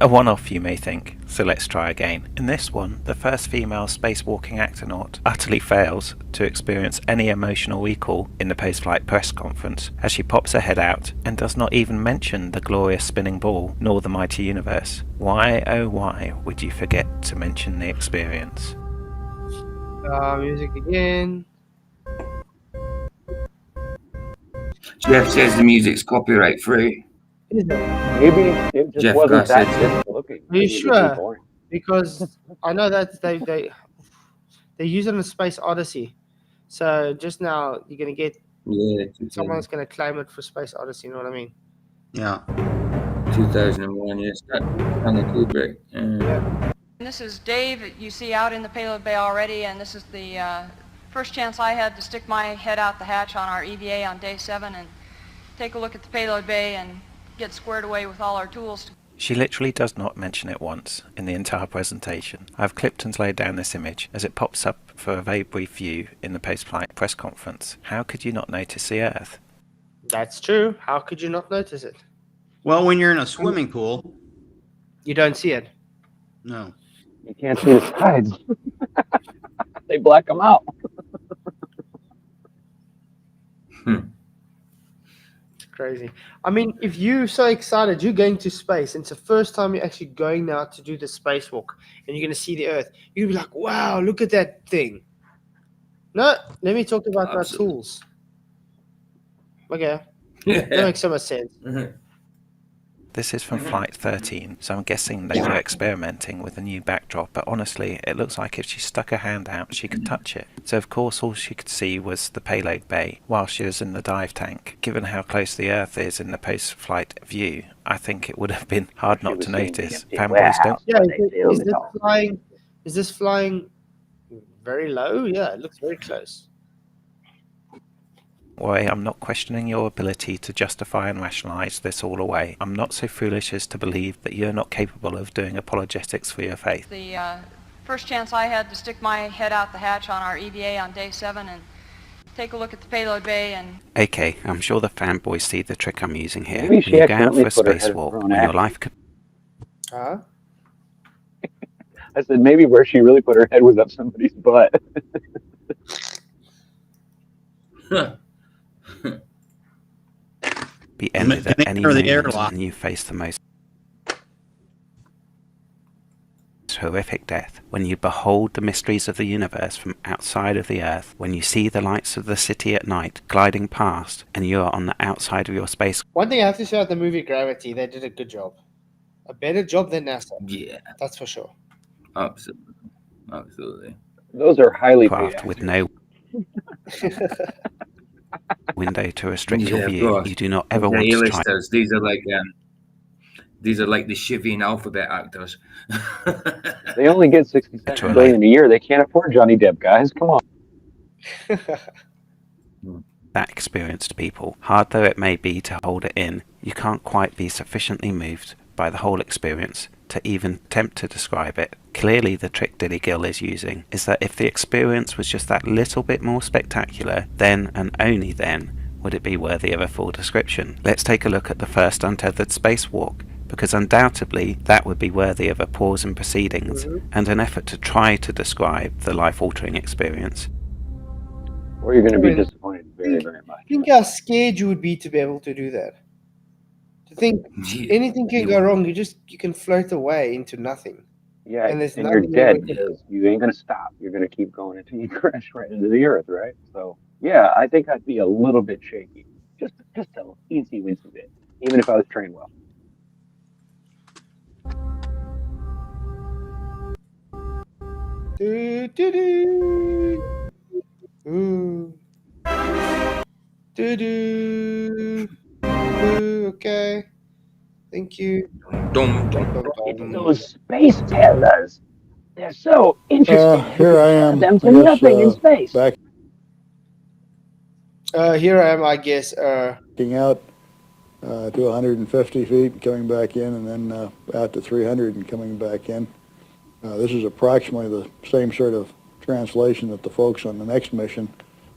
A one-off, you may think, so let's try again. In this one, the first female spacewalking astronaut utterly fails to experience any emotional recall in the post-flight press conference as she pops her head out and does not even mention the glorious spinning ball nor the mighty universe. Why, oh why, would you forget to mention the experience? Music again. Jeff says the music's copyright free. Maybe it just Jeff wasn't that Gossett. good looking. Are you Maybe it was sure? boring. Because I know that they use it in Space Odyssey. So just now you're gonna get someone's gonna claim it for Space Odyssey. You know what I mean? Yeah. 2001, yes. Stanley Kubrick. Yeah. This is Dave, you see out in the payload bay already, and this is the first chance I had to stick my head out the hatch on our EVA on day 7 and take a look at the payload bay and get squared away with all our tools. She literally does not mention it once in the entire presentation. I've clipped and laid down this image as it pops up for a very brief view in the post-flight press conference. How could you not notice the Earth? That's true. How could you not notice it? Well, when you're in a swimming pool, you don't see it. No. You can't see the sides. They black them out. It's crazy. I mean, if you're so excited, you're going to space, and it's the first time you're actually going now to do the spacewalk, and you're going to see the Earth, you'll be like, wow, look at that thing. No, let me talk about my tools. Okay. That makes so much sense. This is from Flight 13, so I'm guessing they were experimenting with a new backdrop, but honestly, it looks like if she stuck her hand out, she could touch it. So of course all she could see was the payload bay while she was in the dive tank. Given how close the Earth is in the post-flight view, I think it would have been hard not to notice. Fanboys don't... Yeah, is this flying very low? Yeah, it looks very close. Way, I'm not questioning your ability to justify and rationalise this all away. I'm not so foolish as to believe that you're not capable of doing apologetics for your faith. The first chance I had to stick my head out the hatch on our EVA on day 7 and take a look at the payload bay and... Okay, I'm sure the fanboys see the trick I'm using here. Maybe she When you go out accidentally for a put her head spacewalk, in her own when your action. life could... Huh? I said maybe where she really put her head was up somebody's butt. be ended at any Or the moment, airlock. and you face the most horrific death. When you behold the mysteries of the universe from outside of the Earth, when you see the lights of the city at night gliding past, and you are on the outside of your space. One thing I have to say about the movie Gravity, they did a good job. A better job than NASA. Yeah. That's for sure. Absolutely. Absolutely. Those are highly paid Craft with no window to restrict your Yeah, of view. course. You do not ever The want to try. A-listers, these are like the Shivian alphabet actors. They only get $67 billion a year. They can't afford Johnny Depp, guys. Come on. That experienced people, hard though it may be to hold it in, you can't quite be sufficiently moved by the whole experience to even attempt to describe it. Clearly the trick Dilly Gill is using is that if the experience was just that little bit more spectacular, then and only then would it be worthy of a full description. Let's take a look at the first untethered spacewalk, because undoubtedly that would be worthy of a pause in proceedings and an effort to try to describe the life-altering experience. Or you're going to be disappointed very, very much. Think how scared you would be to be able to do that. To think anything can go wrong, you can float away into nothing. Yeah, and there's you're nothing dead you can- because you ain't going to stop. You're going to keep going until you crash right into the earth, right? So, yeah, I think I'd be a little bit shaky. Just a easy bit, even if I was trained well. Do, do, do. Ooh. Do, do. Ooh, okay. Thank you. Those space pandas, they're so interesting. Here I am. Them to I guess, nothing in space. Back Here I am, I guess. backing out to 150 feet, coming back in, and then out to 300 and coming back in. This is approximately the same sort of translation that the folks on the next mission,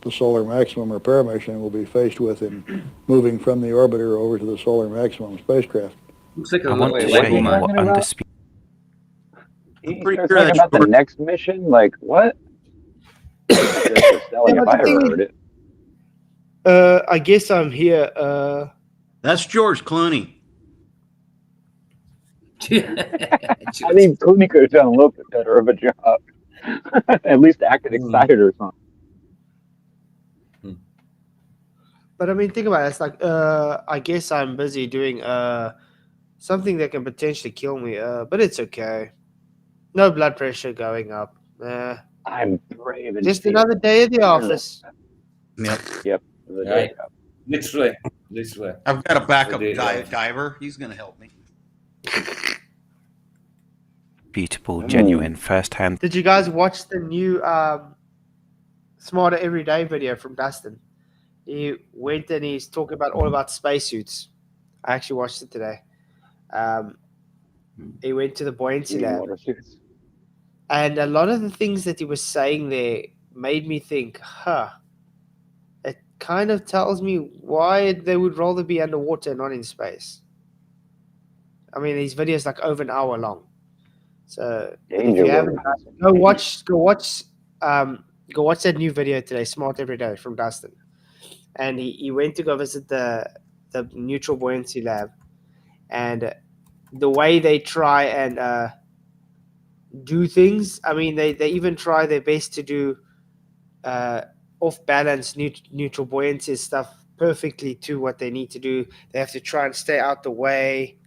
the Solar Maximum Repair Mission, will be faced with in moving from the orbiter over to the Solar Maximum spacecraft. Looks like I want to show you what undisputed... I'm pretty sure about the next mission. Like, what? Just selling if I ever heard it. I guess I'm here. That's George Clooney. I think Clooney could have done a little bit better of a job. At least acted excited or something. But I mean, think about it. It's like, I guess I'm busy doing something that can potentially kill me. But it's okay. No blood pressure going up. I'm brave and just another day at the office. Yep. Right. Literally. I've got a backup diver. He's going to help me. Beautiful, genuine, first-hand. Did you guys watch the new Smarter Everyday video from Dustin? He went and he's talking all about spacesuits. I actually watched it today. He went to the buoyancy lab. And a lot of the things that he was saying there made me think, it kind of tells me why they would rather be underwater and not in space. I mean, these videos like over an hour long. So if you haven't, go watch that new video today, Smart Every Day from Dustin. And he went to go visit the neutral buoyancy lab, and the way they try and do things. I mean, they even try their best to do off balance neutral buoyancy stuff perfectly to what they need to do. They have to try and stay out the way.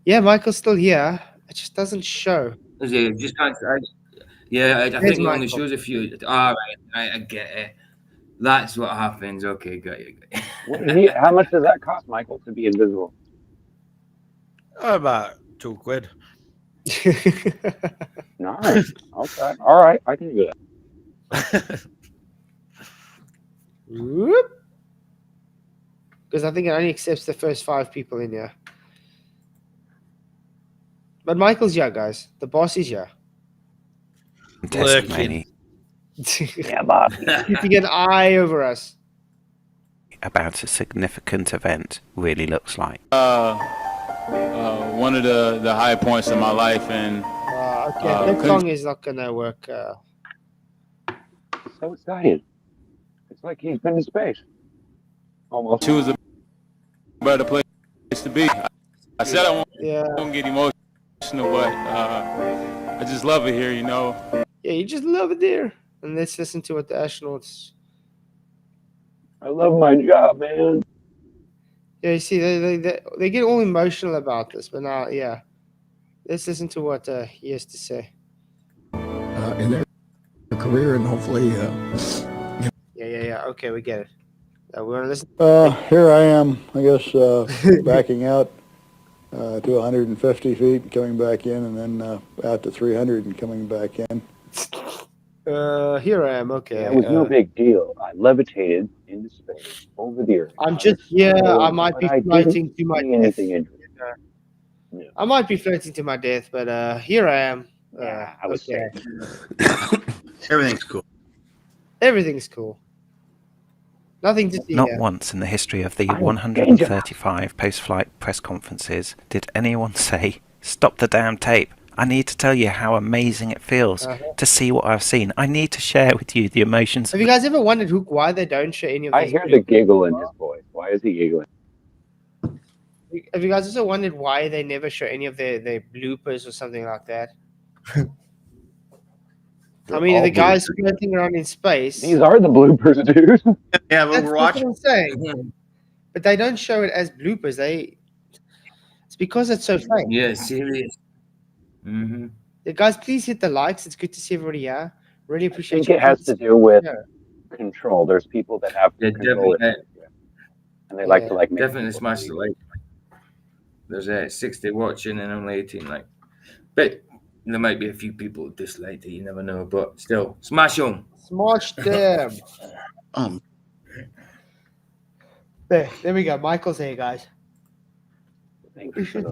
Yeah, Michael's still here. It just doesn't show. Is it just can't? I There's think it only Michael. shows a few. All right, I get it. That's what happens. Okay, got you. How much does that cost, Michael, to be invisible? About £2. Nice. Okay. All right. I can do that. Because I think it only accepts the first 5 people in here. But Michael's here, guys. The boss is here. Testimony Yeah, boss. Keeping an eye over us. about a significant event really looks like. One of the high points of my life, and Okay, that song is not gonna work. So excited. It's like he's been in space. Almost. choose a better place to be. I said I won't get emotional, but I just love it here, you know. Yeah, you just love it there. And let's listen to what the astronauts. I love my job, man. Yeah, you see, they get all emotional about this, but now, yeah. Let's listen to what he has to say. In their career, and hopefully, Yeah. Okay, we get it. We want to listen. here I am, I guess, backing out to 150 feet, coming back in, and then out to 300 and coming back in. Here I am. Okay. Yeah, it was no big deal. I levitated into space over the earth. I'm just I might be floating to my death. I might be floating to my death, but here I am. I was okay. Everything's cool. Everything's cool. Nothing to see Not here. once in the history of the 135 post-flight press conferences did anyone say, "Stop the damn tape. I need to tell you how amazing it feels to see what I've seen. I need to share with you the emotions." Have you guys ever wondered why they don't show any of these? I hear the giggle in his voice. Why is he giggling? Have you guys also wondered why they never show any of their bloopers or something like that? I mean, the guys floating around in space. These are the bloopers, dude. Yeah, but That's we're what watching. I'm saying. But they don't show it as bloopers. It's because it's so fake. Yeah, serious. Mm-hmm. Yeah, guys, please hit the likes. It's good to see everybody here. Really I appreciate think you. it has to do with Yeah. control. There's people that have control it, and they like to like make definitely smash the like. There's 60 watching and only 18 like. But there might be a few people who dislike it. You never know. But still, smash them. Smash them. There we go. Michael's here, guys.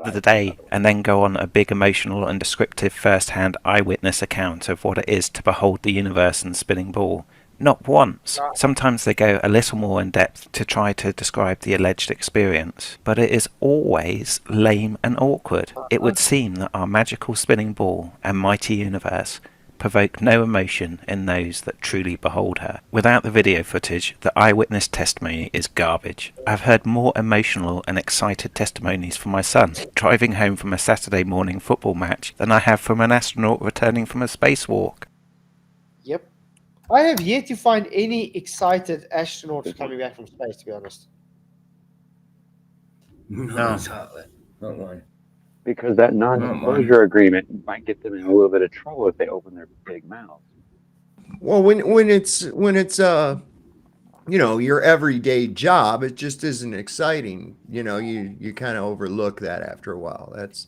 Of the day, and then go on a big emotional and descriptive first-hand eyewitness account of what it is to behold the universe and spinning ball. Not once. Sometimes they go a little more in depth to try to describe the alleged experience, but it is always lame and awkward. It would seem that our magical spinning ball and mighty universe provoke no emotion in those that truly behold her. Without the video footage, the eyewitness testimony is garbage. I've heard more emotional and excited testimonies from my son driving home from a Saturday morning football match than I have from an astronaut returning from a spacewalk. Yep. I have yet to find any excited astronauts coming back from space, to be honest. No, exactly. Not one. because that non-disclosure agreement might get them in a little bit of trouble if they open their big mouths. Well, when it's you know, your everyday job, it just isn't exciting. You know, you kind of overlook that after a while. That's,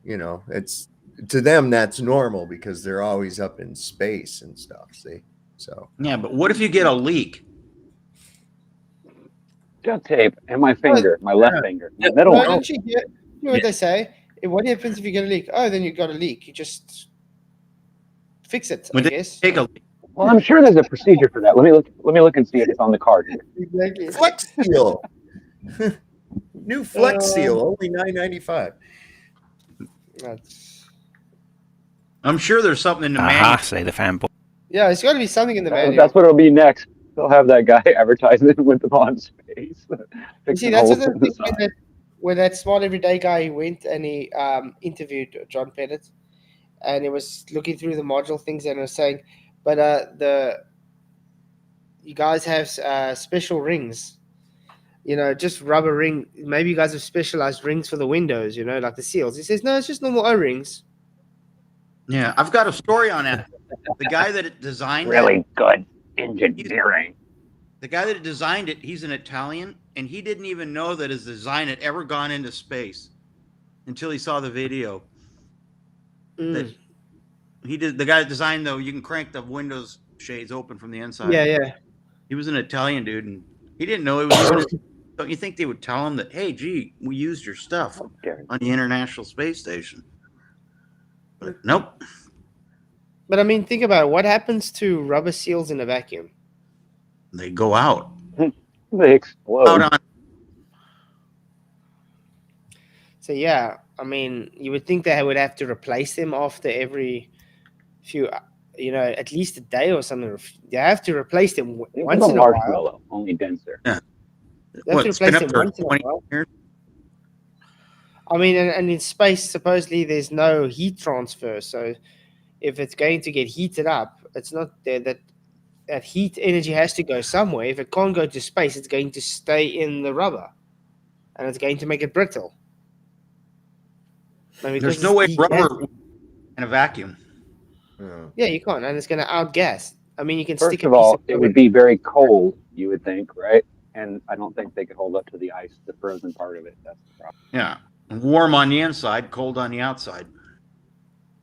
you know, it's to them that's normal because they're always up in space and stuff. See, so yeah, but what if you get a leak? Duct tape and my finger, my left finger, my middle. Why don't you get? You know what they say? What happens if you get a leak? Oh, then you got a leak. You just fix it. I guess. Take a leak. Well, I'm sure there's a procedure for that. Let me look and see if it's on the card here. Exactly. Flex Seal. New Flex Seal, only $9.95. I'm sure there's something in the Aha, manual. say the fanboy. Yeah, it's got to be something in the manual. That's what it'll be next. They'll have that guy advertising with them on space. You see, that's what the thing when that smart everyday guy went and he interviewed John Pettit, and he was looking through the module things and was saying, but you guys have special rings you know, just rubber ring. Maybe you guys have specialized rings for the windows, you know, like the seals. He says, no, it's just normal O-rings. Yeah, I've got a story on that. The guy that designed Really good engineering. The guy that designed it, he's an Italian, and he didn't even know that his design had ever gone into space until he saw the video. That he did. The guy that designed though, you can crank the windows shades open from the inside. Yeah, yeah. He was an Italian dude, and he didn't know it was even. Don't you think they would tell him that, hey, gee, we used your stuff on the International Space Station? But nope. But I mean, think about it. What happens to rubber seals in a vacuum? They go out. They explode. So yeah, I mean, you would think they would have to replace them after every few, you know, at least a day or something. You have to replace them once in a while. Marshmallow, only denser. Yeah. You have to replace them once in a while. I mean, and in space, supposedly there's no heat transfer. So if it's going to get heated up, it's not there that heat energy has to go somewhere. If it can't go to space, it's going to stay in the rubber, and it's going to make it brittle. There's no way rubber in a vacuum. Yeah, you can't, and it's going to outgas. I mean, you can First stick a of piece all, of it would be very cold, you would think, right? And I don't think they could hold up to the ice, the frozen part of it. That's the problem. Yeah. Warm on the inside, cold on the outside.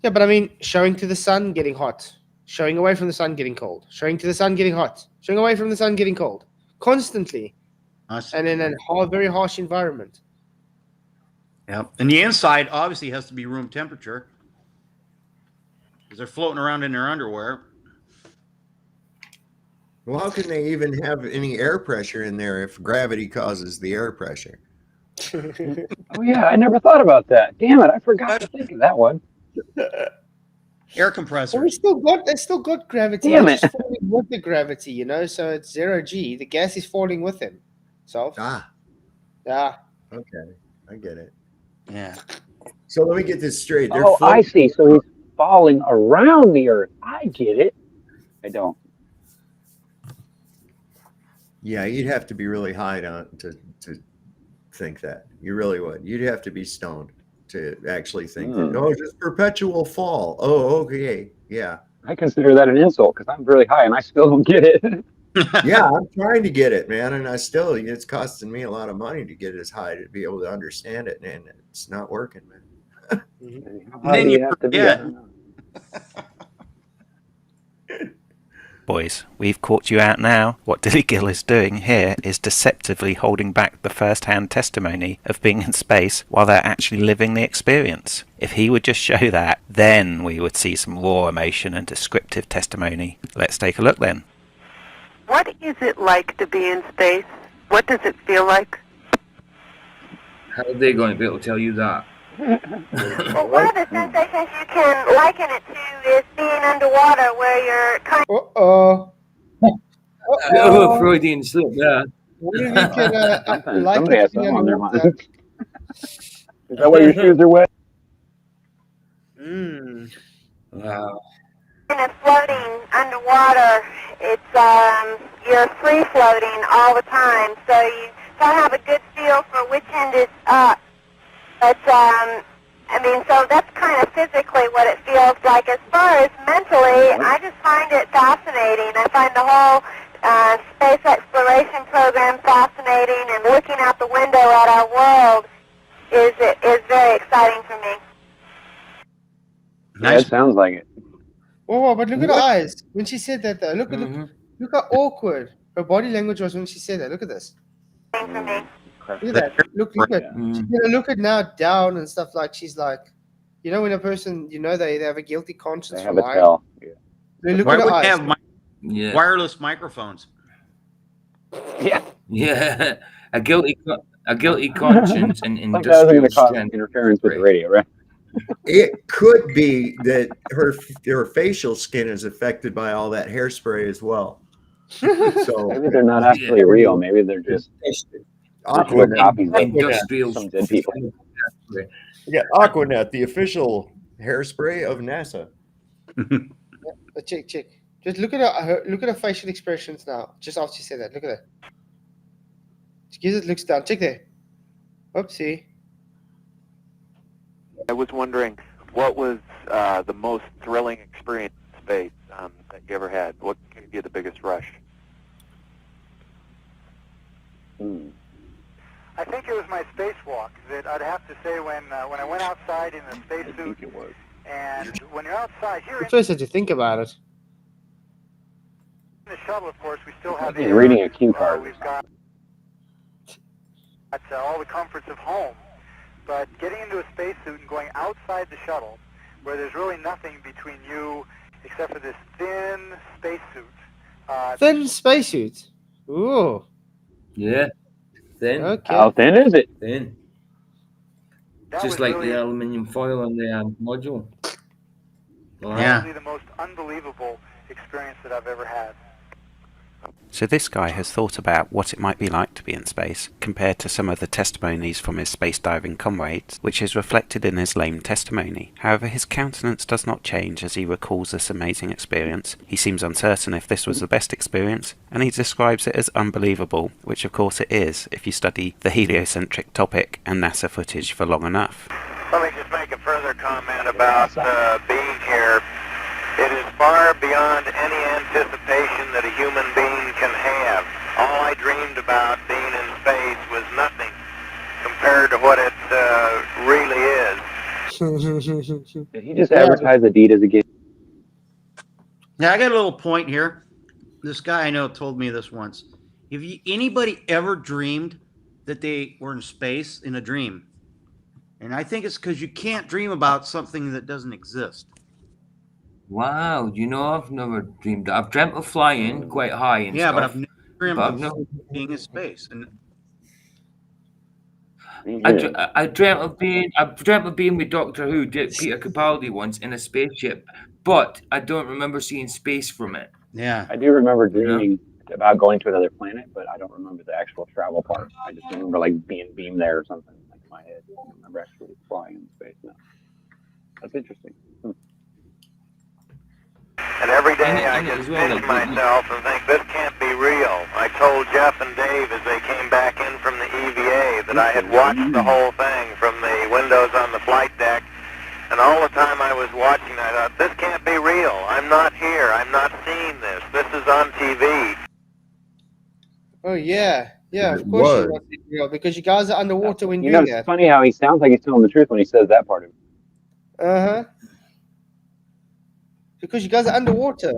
Yeah, but I mean, showing to the sun, getting hot. Showing away from the sun, getting cold. Showing to the sun, getting hot. Showing away from the sun, getting cold. Constantly. And in a very harsh environment. Yeah. And the inside obviously has to be room temperature. Because they're floating around in their underwear. Well, how can they even have any air pressure in there if gravity causes the air pressure? Oh yeah, I never thought about that. Damn it, I forgot to think of that one. Air compressor. Well, they still got gravity. Damn They're it. just falling with the gravity, you know, so it's 0G. The gas is falling with him. So yeah. Okay, I get it. Yeah. So let me get this straight. They're Oh, I floating- see. So he's falling around the Earth. I get it. I don't. Yeah, you'd have to be really high to think that. You really would. You'd have to be stoned to actually think that. Oh, just perpetual fall. Oh, okay. Yeah. I consider that an insult because I'm really high and I still don't get it. Yeah, I'm trying to get it, man, and it's costing me a lot of money to get as high to be able to understand it, and it's not working, man. How high do you have to be? I don't know. Boys, we've caught you out now. What Dilly Gill is doing here is deceptively holding back the first-hand testimony of being in space while they're actually living the experience. If he would just show that, then we would see some raw emotion and descriptive testimony. Let's take a look then. What is it like to be in space? What does it feel like? How are they going to be able to tell you that? Well, one of the sensations you can liken it to is being underwater where you're kind of... Uh-oh. Oh, Freudian slip there. What if you can Somebody has something on their mind. Is that why your shoes are wet? Wow. kind of floating underwater. It's you're free floating all the time, so you don't have a good feel for which end is up. But I mean, so that's kind of physically what it feels like. As far as mentally, I just find it fascinating. I find the whole space exploration program fascinating, and looking out the window at our world is very exciting for me. Yeah, it sounds like it. Oh, but look at her eyes when she said that. Though. Look how awkward her body language was when she said that. Look at this. For me. Look at that. Look at. Look at now down and stuff like she's like, you know, when a person, you know, they have a guilty conscience. They have a tell. Yeah. Look Why at her would eyes. they have wireless microphones? Yeah. Yeah. A guilty conscience and Like that isn't going industrial to cause strength. interference with the radio, right? It could be that her facial skin is affected by all that hairspray as well. So maybe they're not actually real. Maybe they're just virtual copies of industrial some dead people. Yeah, Aquanet, the official hairspray of NASA. Check. Just look at her facial expressions now. Just after she said that, look at that. Jesus looks down. Check there. Oopsie. I was wondering, what was the most thrilling experience in space that you ever had? What gave you the biggest rush? I think it was my spacewalk. That I'd have to say when I went outside in the spacesuit, and when you're outside here First, had to think about it. in the shuttle, of course, we still have He's reading a cue card. We've got all the comforts of home, but getting into a spacesuit and going outside the shuttle, where there's really nothing between you except for this thin spacesuit. Thin spacesuit. Ooh. Yeah. Thin. Okay. How thin is it? Thin. That Just was like really- the aluminium foil on the module. Probably the most unbelievable experience that I've ever had. So this guy has thought about what it might be like to be in space, compared to some of the testimonies from his space diving comrades, which is reflected in his lame testimony. However, his countenance does not change as he recalls this amazing experience. He seems uncertain if this was the best experience, and he describes it as unbelievable, which of course it is if you study the heliocentric topic and NASA footage for long enough. Let me just make a further comment about being here. It is far beyond any anticipation that a human being can have. All I dreamed about being in space was nothing compared to what it really is. Did he just advertise Adidas again? Yeah, I got a little point here. This guy I know told me this once. If anybody ever dreamed that they were in space in a dream, and I think it's because you can't dream about something that doesn't exist. Wow, you know, I've never dreamed. I've dreamt of flying quite high and Yeah, stuff. but I've never dreamt but of I've never- being in space. And I dreamt of being with Doctor Who, Peter Capaldi once in a spaceship, but I don't remember seeing space from it. Yeah, I do remember dreaming about going to another planet, but I don't remember the actual travel part. I just remember like being beamed there or something like in my head. I don't remember actually flying in space now. That's interesting. And every day I just pinch myself and think, this can't be real. I told Jeff and Dave as they came back in from the EVA that I had watched the whole thing from the windows on the flight deck. And all the time I was watching, I thought, this can't be real. I'm not here. I'm not seeing this. This is on TV. Oh yeah, yeah. Of It course was. you want it real because you guys are underwater when You know, doing it's that. funny how he sounds like he's telling the truth when he says that part of it. Uh-huh. Because you guys are underwater.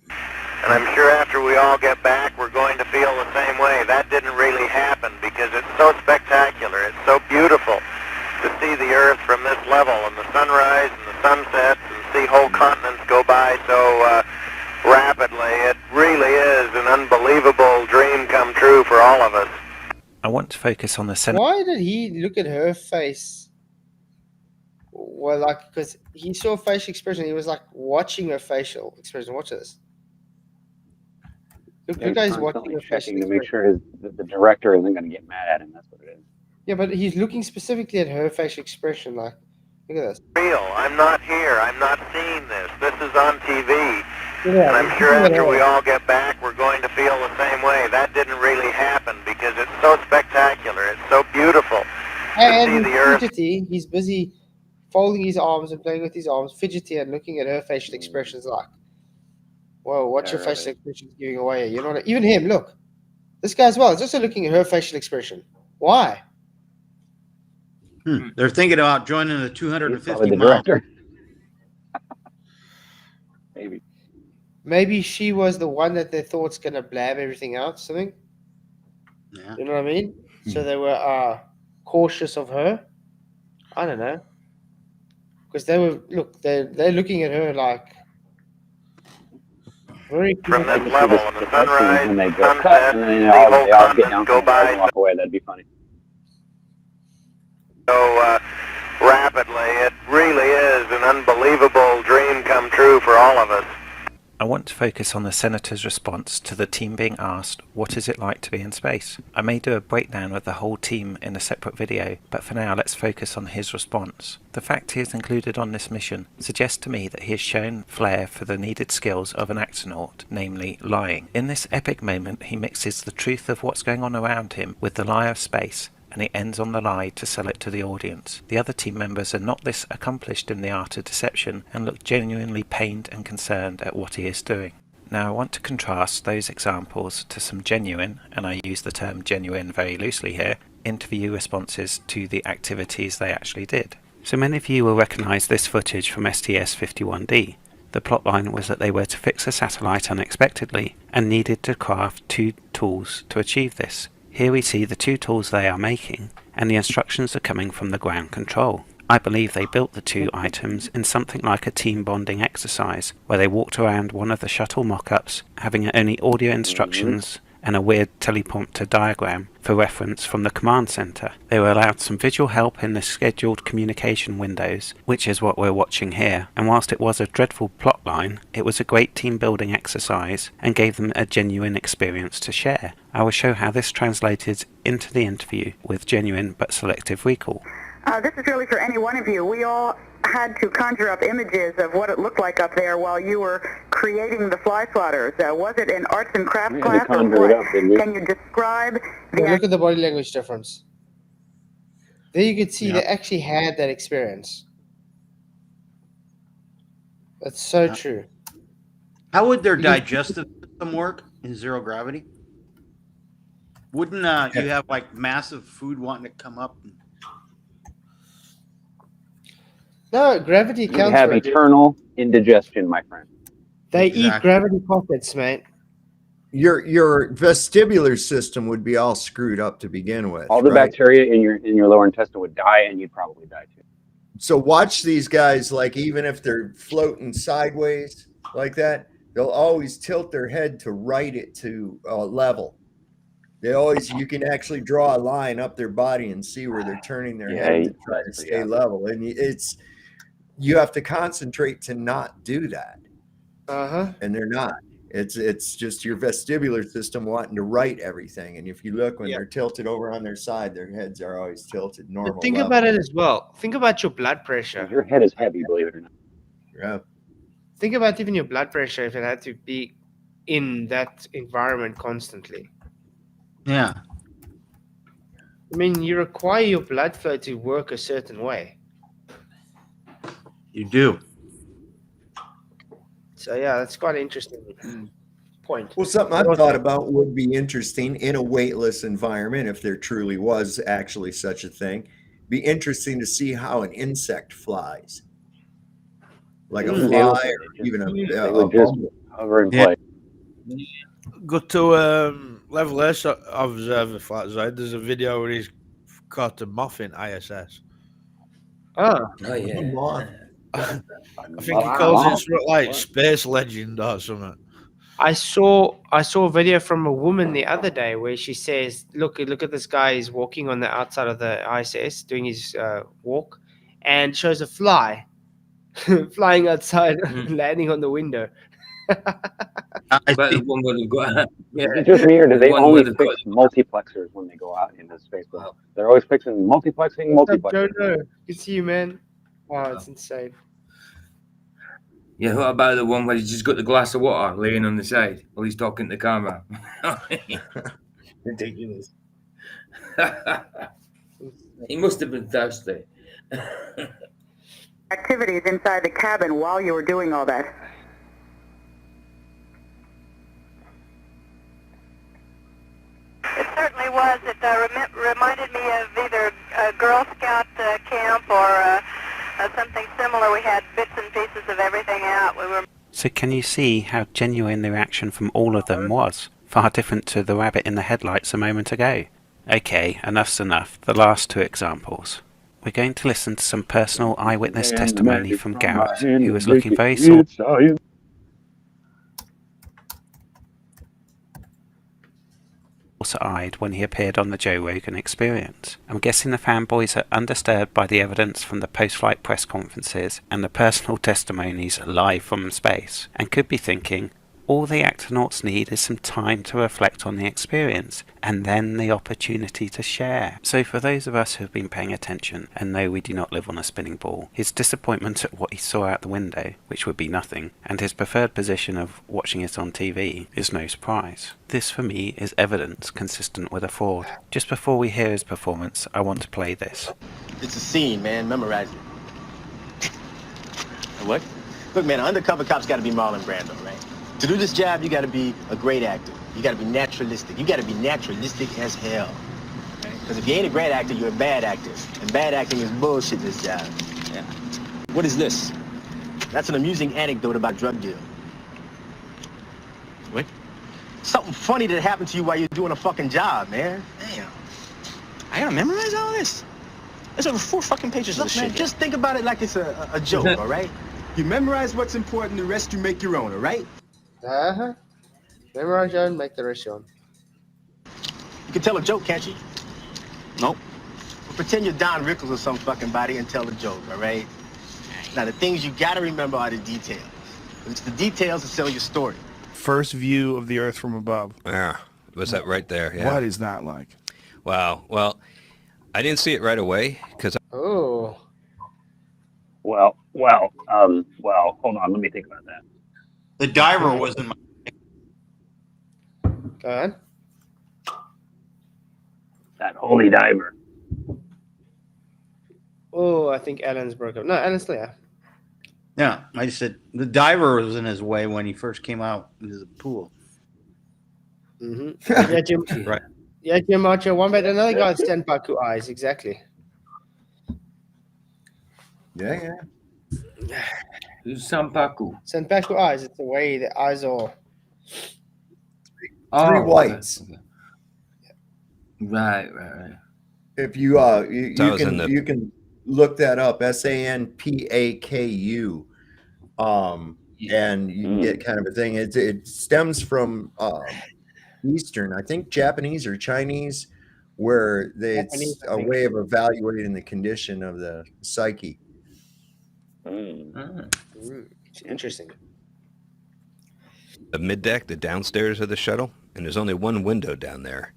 And I'm sure after we all get back, we're going to feel the same way. That didn't really happen because it's so spectacular. It's so beautiful to see the Earth from this level and the sunrise and the sunsets and see whole continents go by so rapidly. It really is an unbelievable dream come true for all of us. I want to focus on the Why did he look at her face? Well, like, because he saw facial expression. He was like watching her facial expression. Watch this. Look, He's look how he's constantly watching her facial checking to make expression. sure the director isn't going to get mad at him. That's what it is. Yeah, but he's looking specifically at her facial expression. Like, look at this. Real. I'm not here. I'm not seeing this. This is on TV. Yeah, And I'm sure after we all get back, we're going to feel the same way. That didn't really happen because it's so spectacular. It's so beautiful to see And the Earth. fidgety, he's busy folding his arms and playing with his arms, fidgety and looking at her facial expressions like, whoa, what's your facial expression giving away? You know, even him, look. This guy as well is also looking at her facial expression. Why? they're thinking about joining the 250 the mile. director. Maybe. Maybe she was the one that they thought's going to blab everything out, something. Yeah. You know what I mean? So they were cautious of her. I don't know. Because they were, look, they're looking at her like very From this level, and the sunrise, When they the go cut, sunset, and then the they all whole get down continents from go the cars by and walk away. That'd be funny. so rapidly. It really is an unbelievable dream come true for all of us. I want to focus on the Senator's response to the team being asked, what is it like to be in space? I may do a breakdown of the whole team in a separate video, but for now let's focus on his response. The fact he is included on this mission suggests to me that he has shown flair for the needed skills of an astronaut, namely lying. In this epic moment he mixes the truth of what's going on around him with the lie of space, and he ends on the lie to sell it to the audience. The other team members are not this accomplished in the art of deception and look genuinely pained and concerned at what he is doing. Now I want to contrast those examples to some genuine, and I use the term genuine very loosely here, interview responses to the activities they actually did. So many of you will recognise this footage from STS-51D. The plotline was that they were to fix a satellite unexpectedly and needed to craft 2 tools to achieve this. Here we see the 2 tools they are making, and the instructions are coming from the ground control. I believe they built the 2 items in something like a team bonding exercise, where they walked around one of the shuttle mock-ups, having only audio instructions and a weird teleprompter diagram for reference from the command center. They were allowed some visual help in the scheduled communication windows, which is what we're watching here, and whilst it was a dreadful plotline, it was a great team building exercise and gave them a genuine experience to share. I will show how this translated into the interview with genuine but selective recall. This is really for any one of you. We all had to conjure up images of what it looked like up there while you were creating the fly swatters. Was it an arts and crafts class or what? Can you describe the... Look at the body language difference. There you could see they actually had that experience. That's so true. How would their digestive system work in zero gravity? Wouldn't you have like massive food wanting to come up? No, gravity counts. You have eternal indigestion, my friend. They eat gravity pockets, mate. Your vestibular system would be all screwed up to begin with. All the bacteria in your lower intestine would die, and you'd probably die too. So watch these guys, like even if they're floating sideways like that, they'll always tilt their head to right it to level. You can actually draw a line up their body and see where they're turning their head to try to stay level. And you have to concentrate to not do that. And they're not. It's just your vestibular system wanting to right everything. And if you look when they're tilted over on their side, their heads are always tilted normal. But think about it as well. Think about your blood pressure. Your head is heavy, believe it or not. Yeah. Think about even your blood pressure if it had to be in that environment constantly. Yeah. I mean, you require your blood flow to work a certain way. You do. So yeah, that's quite an interesting point. Well, something I've thought about would be interesting in a weightless environment, if there truly was actually such a thing. Be interesting to see how an insect flies, like a fly or even they would just hover in place. Go to Level S, observe the flat side. There's a video where he's caught a moth in ISS. Oh yeah. I think he calls it sort of like space legend or something. I saw a video from a woman the other day where she says, look at this guy, he's walking on the outside of the ISS doing his walk, and shows a fly flying outside, landing on the window. Is it just me, or do they only fix multiplexers when they go out into space? They're always fixing multiplexing. Jono, good to see you, man. Wow, it's insane. Yeah, what about the one where he's just got the glass of water laying on the side while he's talking to the camera? Ridiculous. He must have been thirsty. Activities inside the cabin while you were doing all that? It certainly was. It reminded me of either a Girl Scout camp or something similar. We had bits and pieces of everything out. So can you see how genuine the reaction from all of them was? Far different to the rabbit in the headlights a moment ago. Okay, enough's enough. The last 2 examples. We're going to listen to some personal eyewitness testimony from Garrett, who was looking very sore. eyed when he appeared on the Joe Rogan Experience. I'm guessing the fanboys are undisturbed by the evidence from the post-flight press conferences and the personal testimonies live from space, and could be thinking, all the astronauts need is some time to reflect on the experience, and then the opportunity to share. So for those of us who have been paying attention and know we do not live on a spinning ball, his disappointment at what he saw out the window, which would be nothing, and his preferred position of watching it on TV is no surprise. This for me is evidence consistent with a fraud. Just before we hear his performance, I want to play this. It's a scene, man. Memorize it. What? Look, man, an undercover cop's got to be Marlon Brando, right? To do this job, you got to be a great actor. You got to be naturalistic. You got to be naturalistic as hell. Because if you ain't a great actor, you're a bad actor. And bad acting is bullshit in this job. Yeah. What is this? That's an amusing anecdote about drug deal. What? Something funny that happened to you while you're doing a fucking job, man. Damn. I gotta memorize all this? There's over 4 fucking pages of this shit. Just think about it like it's a joke, all right? You memorize what's important, the rest you make your own, all right? Memorize your own, make the rest your own. You can tell a joke, can't you? Nope. Well, pretend you're Don Rickles or some fucking body and tell a joke, all right? Now, the things you gotta remember are the details. It's the details that sell your story. First view of the Earth from above. Yeah, was that right there? Yeah. What is that like? Wow. Well, I didn't see it right away because. Oh. Well, hold on. Let me think about that. The diver was in my. Go ahead. That holy diver. Oh, I think Alan's broke up. No, Alan's there. Yeah, I just said the diver was in his way when he first came out into the pool. Mm-hmm. Yeah, Jim. Right. Yeah, Jim Macho. One bet another guy's Senpaku eyes. Exactly. Yeah. Who's Senpaku? Senpaku eyes. It's the way the eyes are. Three whites. Okay. Right. If you you can look that up, Sanpaku, and you can get kind of a thing. It stems from Eastern, I think Japanese or Chinese, where it's a way of evaluating the condition of the psyche. Interesting. The middeck, the downstairs of the shuttle, and there's only one window down there,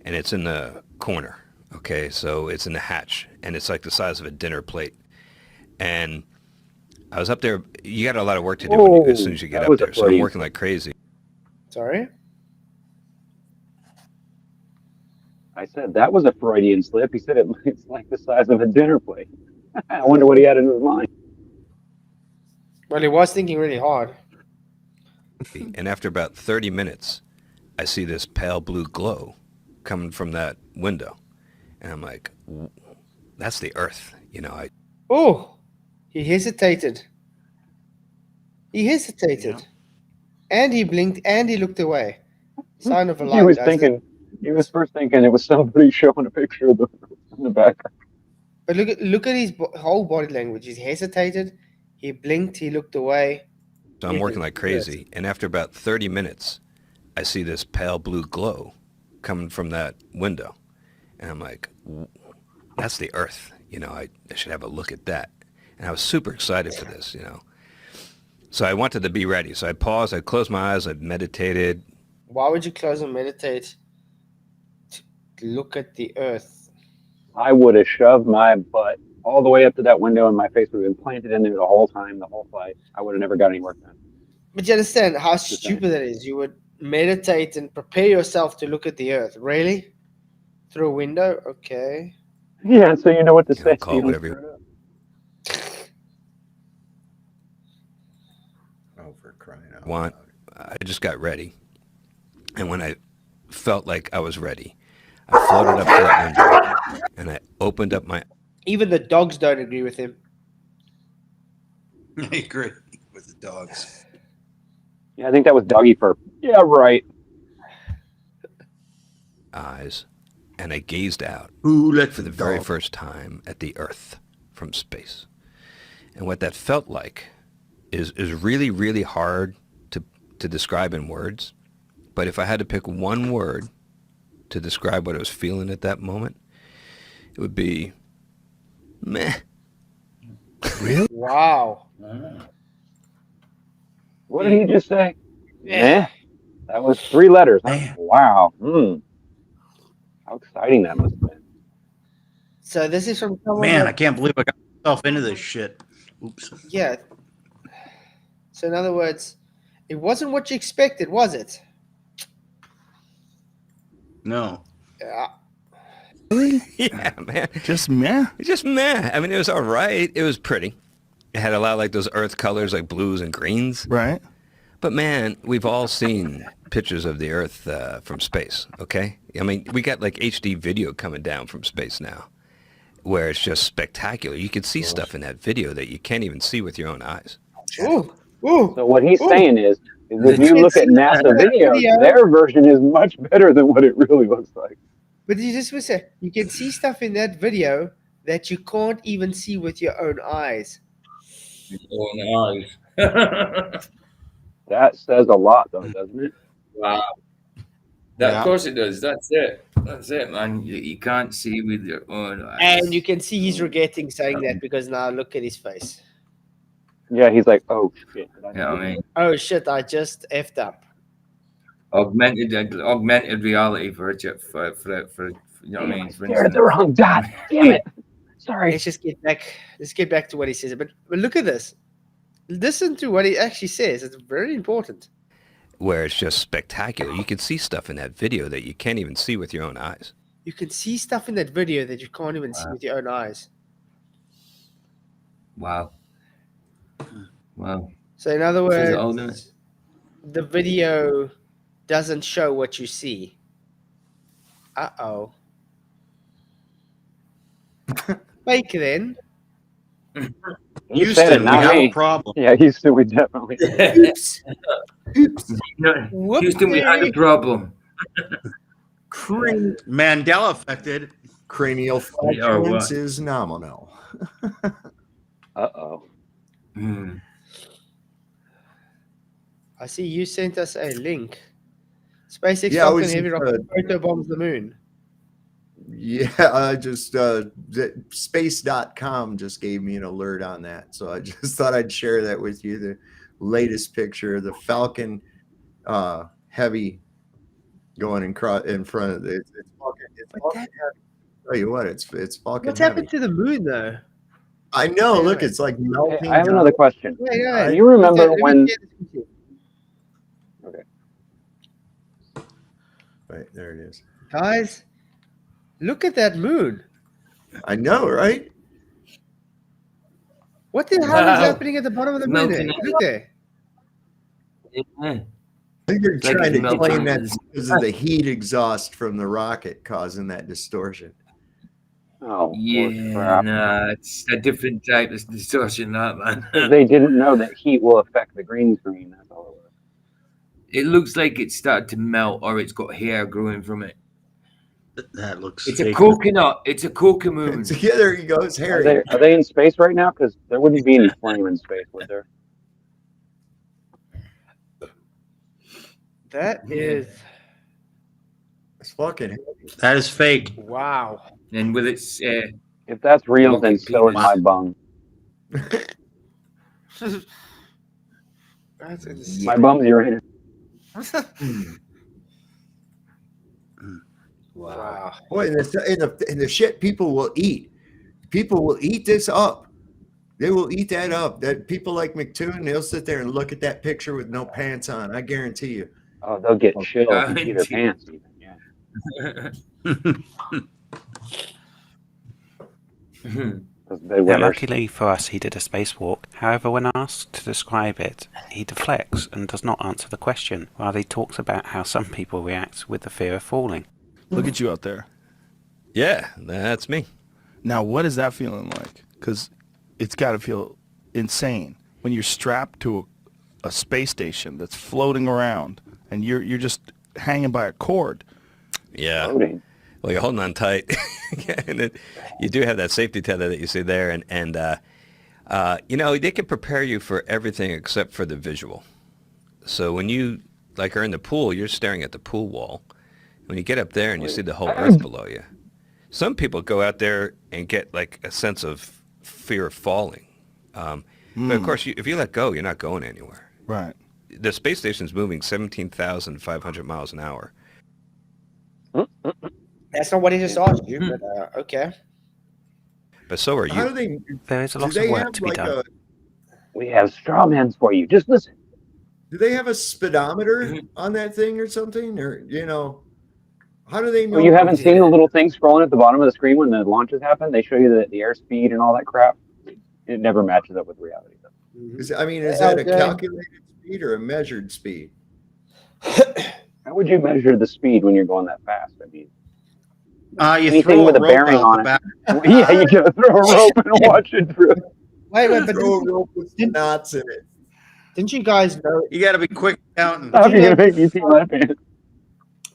and it's in the corner. Okay, so it's in the hatch, and it's like the size of a dinner plate. And I was up there. You got a lot of work to do as soon as you get up there, so I'm working like crazy. Sorry? I said that was a Freudian slip. He said it's like the size of a dinner plate. I wonder what he had in his mind. Well, he was thinking really hard. And after about 30 minutes, I see this pale blue glow coming from that window. And I'm like, that's the Earth, Oh, he hesitated. And he blinked and he looked away. Sign of a light. He was first thinking it was somebody showing a picture of in the background. But look at his whole body language. He hesitated. He blinked. He looked away. So I'm working like crazy. And after about 30 minutes, I see this pale blue glow coming from that window. And I'm like, that's the Earth. I should have a look at that. And I was super excited for this, So I wanted to be ready. So I paused, I closed my eyes, I meditated. Why would you close and meditate to look at the Earth? I would have shoved my butt all the way up to that window and my face would have been planted in there the whole time, the whole flight. I would have never got any work done. But you understand how stupid that is. You would meditate and prepare yourself to look at the Earth. Really? Through a window? Okay. Yeah, so you know what to say. Call it whatever you for crying out want. I just got ready. And when I felt like I was ready, I floated up to that window and I opened up my... Even the dogs don't agree with him. I agree with the dogs. Yeah, I think that was doggy fur. Yeah, right. Eyes, and I gazed out for the very first time at the Earth from space. And what that felt like is really, really hard to describe in words. But if I had to pick one word to describe what I was feeling at that moment, it would be meh. Really? Wow. What did he just say? Yeah. Meh. That was 3 letters. Huh? Wow. How exciting that must have been. So this is from someone Man, that, I can't believe I got myself into this shit. Oops. yeah. So in other words, it wasn't what you expected, was it? No. Yeah. Really? Yeah, man. Just meh? Just meh. I mean, it was all right. It was pretty. It had a lot of like those earth colors, like blues and greens. Right. But man, we've all seen pictures of the Earth from space, okay? I mean, we got like HD video coming down from space now, where it's just spectacular. You can see stuff in that video that you can't even see with your own eyes. Ooh. Ooh. So what he's Ooh. saying is if you look at NASA videos, video. their version is much better than what it really looks like. But you just was say you can see stuff in that video that you can't even see with your own eyes. That says a lot, though, doesn't it? Wow. Of course it does. That's it. That's it, man. You can't see with your own eyes. And you can see he's regretting saying that because now look at his face. Yeah, he's like, oh, shit. Yeah, I mean, Oh, shit, I just effed up. augmented reality for you know what I mean? For Stared at the wrong dot. Damn it. Sorry. Let's just get back. Let's get back to what he says. But look at this. Listen to what he actually says. It's very important. Where it's just spectacular. You can see stuff in that video that you can't even see with your own eyes. You can see stuff in that video that you can't even see with your own eyes. Wow. Wow. So in other This is the words, ultimate. the video doesn't show what you see. Uh-oh. Fake then. You said it, not me. Problem. Yeah, Houston, we definitely. Oops. Oops. No, Houston, we had a problem. Mandela affected. Cranial flatulence is nominal. Uh-oh. I see you sent us a link. SpaceX Yeah, Falcon Heavy rocket photo bombs the moon. Yeah, I just space.com just gave me an alert on that. So I just thought I'd share that with you. The latest picture of the Falcon Heavy going in front of it. It's fucking heavy. Tell you what, it's fucking What's heavy. happened to the moon though? I know, look, it's like melting. Hey, I have another question. Yeah. Do you remember when... Okay. Right, there it is. Guys, look at that moon. I know, right? What the hell is happening at the bottom of the moon? There? Look there. I think they're trying to claim that because of the heat exhaust from the rocket causing that distortion. Oh, yeah, no, it's a different type of distortion, that man. They didn't know that heat will affect the green screen. That's all it was. It looks like it's started to melt, or it's got hair growing from it. That looks. It's a coconut. It's a cocomoon. Yeah, there he goes, Harry. Are they in space right now? Because there wouldn't be any flame in space, would there? That is. It's fucking. That is fake. Wow. And with its. If that's real, then so is my bum. That's insane. My bum's Uranus. Wow. Boy, in the shit people will eat this up. They will eat that up. That people like McToon, they'll sit there and look at that picture with no pants on. I guarantee you. Oh, they'll get chills and see their pants even. Yeah. Now, luckily for us, he did a spacewalk. However, when asked to describe it, he deflects and does not answer the question, while he talks about how some people react with the fear of falling. Look at you out there. Yeah, that's me. Now, what is that feeling like? Because it's got to feel insane when you're strapped to a space station that's floating around and you're just hanging by a cord. Yeah. Floating. Well, you're holding on tight. And you do have that safety tether that you see there. And you know, they can prepare you for everything except for the visual. So when you, like, are in the pool, you're staring at the pool wall. When you get up there and you see the whole Earth below you, some people go out there and get like a sense of fear of falling. But of course, if you let go, you're not going anywhere. Right. The space station's moving 17,500 miles an hour. That's not what he just asked you, but okay. But so are you. How do they? There is a do lot they of work have to be like done. We have straw mans for you. Just listen. Do they have a speedometer on that thing or something, or how do they know? Well, you haven't seen the little thing scrolling at the bottom of the screen when the launches happen? They show you the airspeed and all that crap. It never matches up with reality, though. Is that a calculated speed or a measured speed? How would you measure the speed when you're going that fast? I mean, you anything throw with a a rope bearing out on the it. back. Yeah, you gotta throw a rope and watch it through. Wait, but throw a rope with some knots in it. Didn't you guys know? You got to be quick counting. Stop, you're gonna make me pee my pants.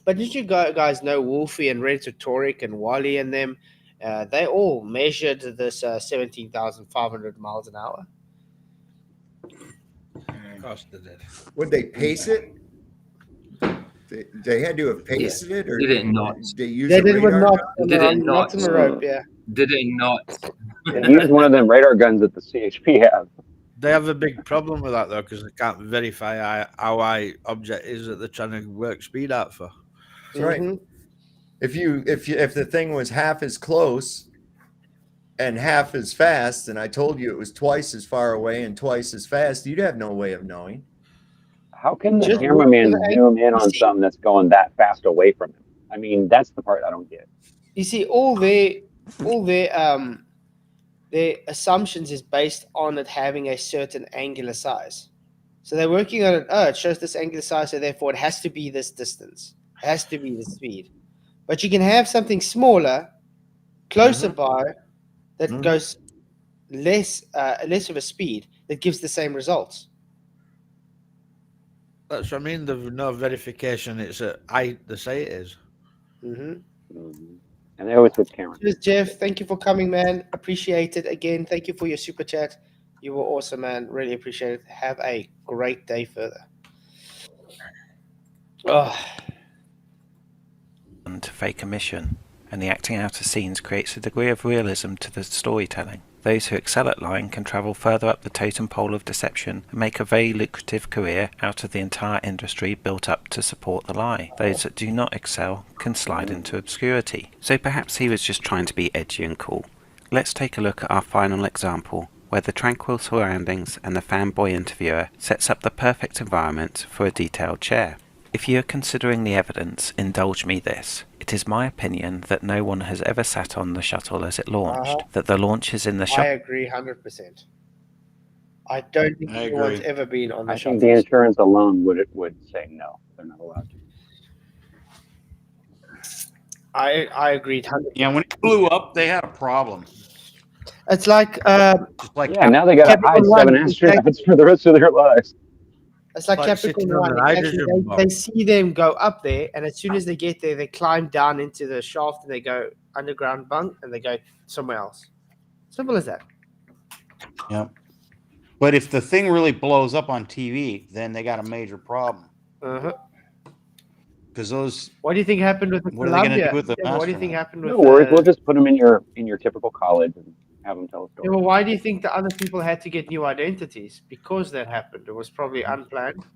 But did you guys know Wolfie and Red Toric and Wally and them? They all measured this 17,500 miles an hour. Of course they did. Would they pace it? They had to have paced it, or did it not? They use They a did it with radar knots gun? Did it knots not? on the rope, yeah. Did it not? They use one of them radar guns that the CHP have. They have a big problem with that though, because they can't verify how high object is that they're trying to work speed out for. That's right. If the thing was half as close and half as fast, and I told you it was twice as far away and twice as fast, you'd have no way of knowing. How can the cameraman zoom in on something that's going that fast away from him? I mean, that's the part I don't get. You see, all their assumptions is based on it having a certain angular size. So they're working on it. Oh, it shows this angular size, so therefore it has to be this distance. It has to be the speed. But you can have something smaller, closer by, that goes less of a speed that gives the same results. That's what I mean. There's no verification. It's a height they say it is. And they always switch cameras. Cheers, Jeff. Thank you for coming, man. Appreciate it. Again, thank you for your super chat. You were awesome, man. Really appreciate it. Have a great day further. Oh. To fake a mission, and the acting out of scenes creates a degree of realism to the storytelling. Those who excel at lying can travel further up the totem pole of deception and make a very lucrative career out of the entire industry built up to support the lie. Those that do not excel can slide into obscurity. So perhaps he was just trying to be edgy and cool. Let's take a look at our final example, where the tranquil surroundings and the fanboy interviewer sets up the perfect environment for a detailed chair. If you are considering the evidence, indulge me this. It is my opinion that no one has ever sat on the shuttle as it launched, that the launch is in the I shuttle. agree 100%. I don't think anyone's ever been on the I shuttle. think the insurance alone would say no. They're not allowed to. I agreed 100%. Yeah, when it blew up, they had a problem. It's like yeah, now they got to hide 7 astronauts for the rest of their lives. It's like Capricorn 1. They see them go up there, and as soon as they get there, they climb down into the shaft and they go underground bunk and they go somewhere else. Simple as that. Yeah. But if the thing really blows up on TV, then they got a major problem. Because those. What do you think happened with the What are they going to Columbia? do with the What do you think happened with No worries, we'll just put them in your typical college and have them tell a story. Yeah, well, why do you think the other people had to get new identities? Because that happened. It was probably unplanned.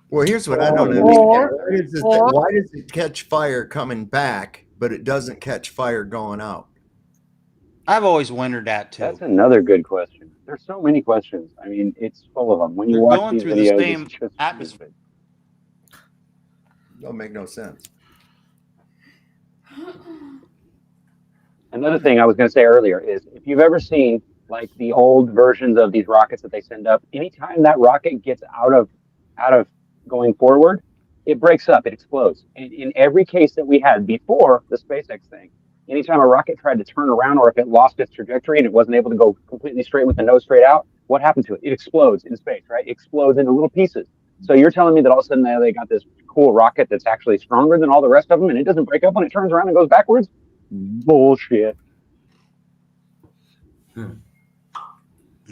Well, here's what I don't understand. Why does it catch fire coming back, but it doesn't catch fire going out? I've always wondered that too. That's another good question. There's so many questions. I mean, it's full of them. When you They're watch going these through videos, the same it's just atmosphere. Don't make no sense. Another thing I was going to say earlier is if you've ever seen like the old versions of these rockets that they send up, anytime that rocket gets out of going forward, it breaks up, it explodes. And in every case that we had before the SpaceX thing, anytime a rocket tried to turn around or if it lost its trajectory and it wasn't able to go completely straight with the nose straight out, what happened to it? It explodes in space, right? It explodes into little pieces. So you're telling me that all of a sudden they got this cool rocket that's actually stronger than all the rest of them and it doesn't break up when it turns around and goes backwards? Bullshit.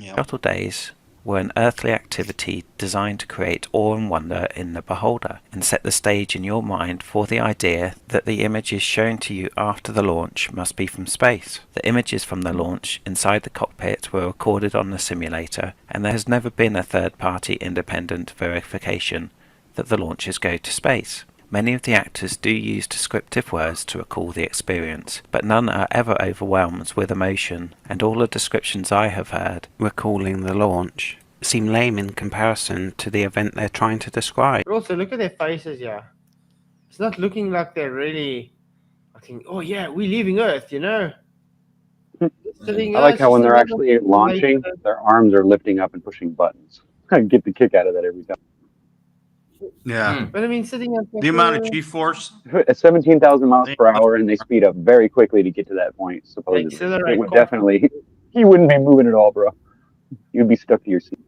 Shuttle days were an earthly activity designed to create awe and wonder in the beholder, and set the stage in your mind for the idea that the images shown to you after the launch must be from space. The images from the launch inside the cockpit were recorded on the simulator, and there has never been a third-party independent verification that the launches go to space. Many of the actors do use descriptive words to recall the experience, but none are ever overwhelmed with emotion, and all the descriptions I have heard recalling the launch seem lame in comparison to the event they're trying to describe. But also, look at their faces, yeah. It's not looking like they're really, I think, oh yeah, we're leaving Earth, you know? I like how when they're actually launching, their arms are lifting up and pushing buttons. I get the kick out of that every time. Yeah. But I mean, sitting on The amount of G-force. At 17,000 miles per hour, and they speed up very quickly to get to that point, supposedly. Accelerate It would definitely, you wouldn't be moving at all, bro. You'd be stuck to your seat.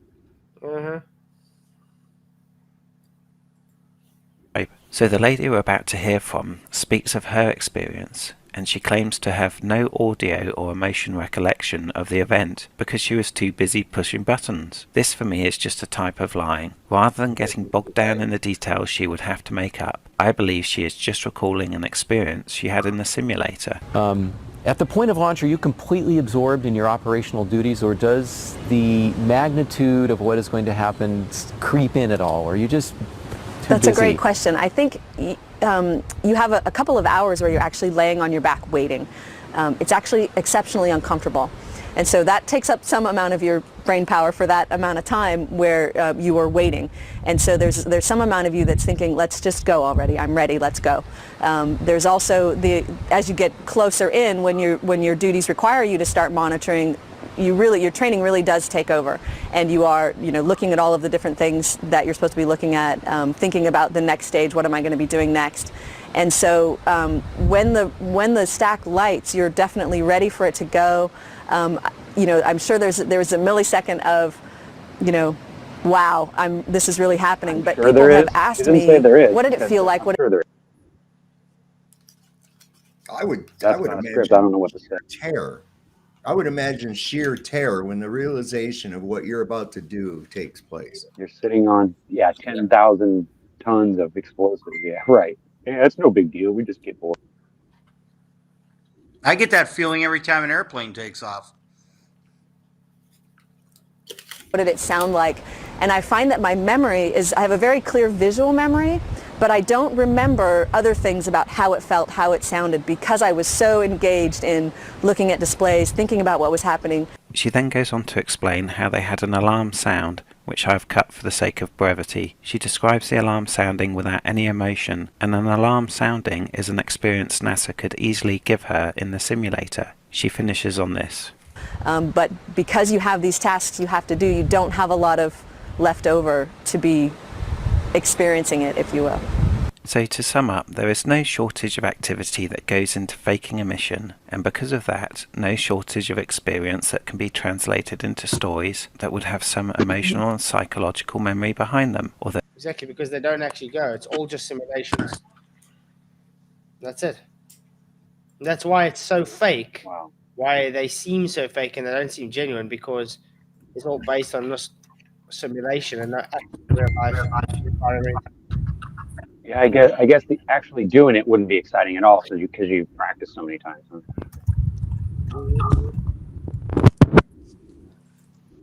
So the lady we're about to hear from speaks of her experience, and she claims to have no audio or emotion recollection of the event because she was too busy pushing buttons. This for me is just a type of lying. Rather than getting bogged down in the details she would have to make up, I believe she is just recalling an experience she had in the simulator. At the point of launch, are you completely absorbed in your operational duties, or does the magnitude of what is going to happen creep in at all? Or are you just That's a great question. I think you have a couple of hours where you're actually laying on your back waiting. It's actually exceptionally uncomfortable. And so that takes up some amount of your brain power for that amount of time where you are waiting. And so there's some amount of you that's thinking, let's just go already. I'm ready. Let's go. There's also as you get closer in, when your duties require you to start monitoring, your training really does take over, and you are looking at all of the different things that you're supposed to be looking at, thinking about the next stage. What am I going to be doing next? And so when the stack lights, you're definitely ready for it to go. I'm sure there's a millisecond of wow, this is really happening. But sure people have asked me, what did it feel like? I would I imagine don't know what to say. terror. I would imagine sheer terror when the realization of what you're about to do takes place. You're sitting on 10,000 tons of explosives. Yeah, right. Yeah, that's no big deal. We just get bored. I get that feeling every time an airplane takes off. What did it sound like? And I find that my memory I have a very clear visual memory, but I don't remember other things about how it felt, how it sounded, because I was so engaged in looking at displays, thinking about what was happening. She then goes on to explain how they had an alarm sound, which I've cut for the sake of brevity. She describes the alarm sounding without any emotion, and an alarm sounding is an experience NASA could easily give her in the simulator. She finishes on this. But because you have these tasks you have to do, you don't have a lot of left over to be experiencing it, if you will. So to sum up, there is no shortage of activity that goes into faking a mission, and because of that, no shortage of experience that can be translated into stories that would have some emotional and psychological memory behind them. Exactly, because they don't actually go. It's all just simulations. That's it. That's why it's so fake. Wow. Why they seem so fake and they don't seem genuine, because it's all based on this simulation and not real life. Yeah, I guess actually doing it wouldn't be exciting at all, because you practice so many times. Huh?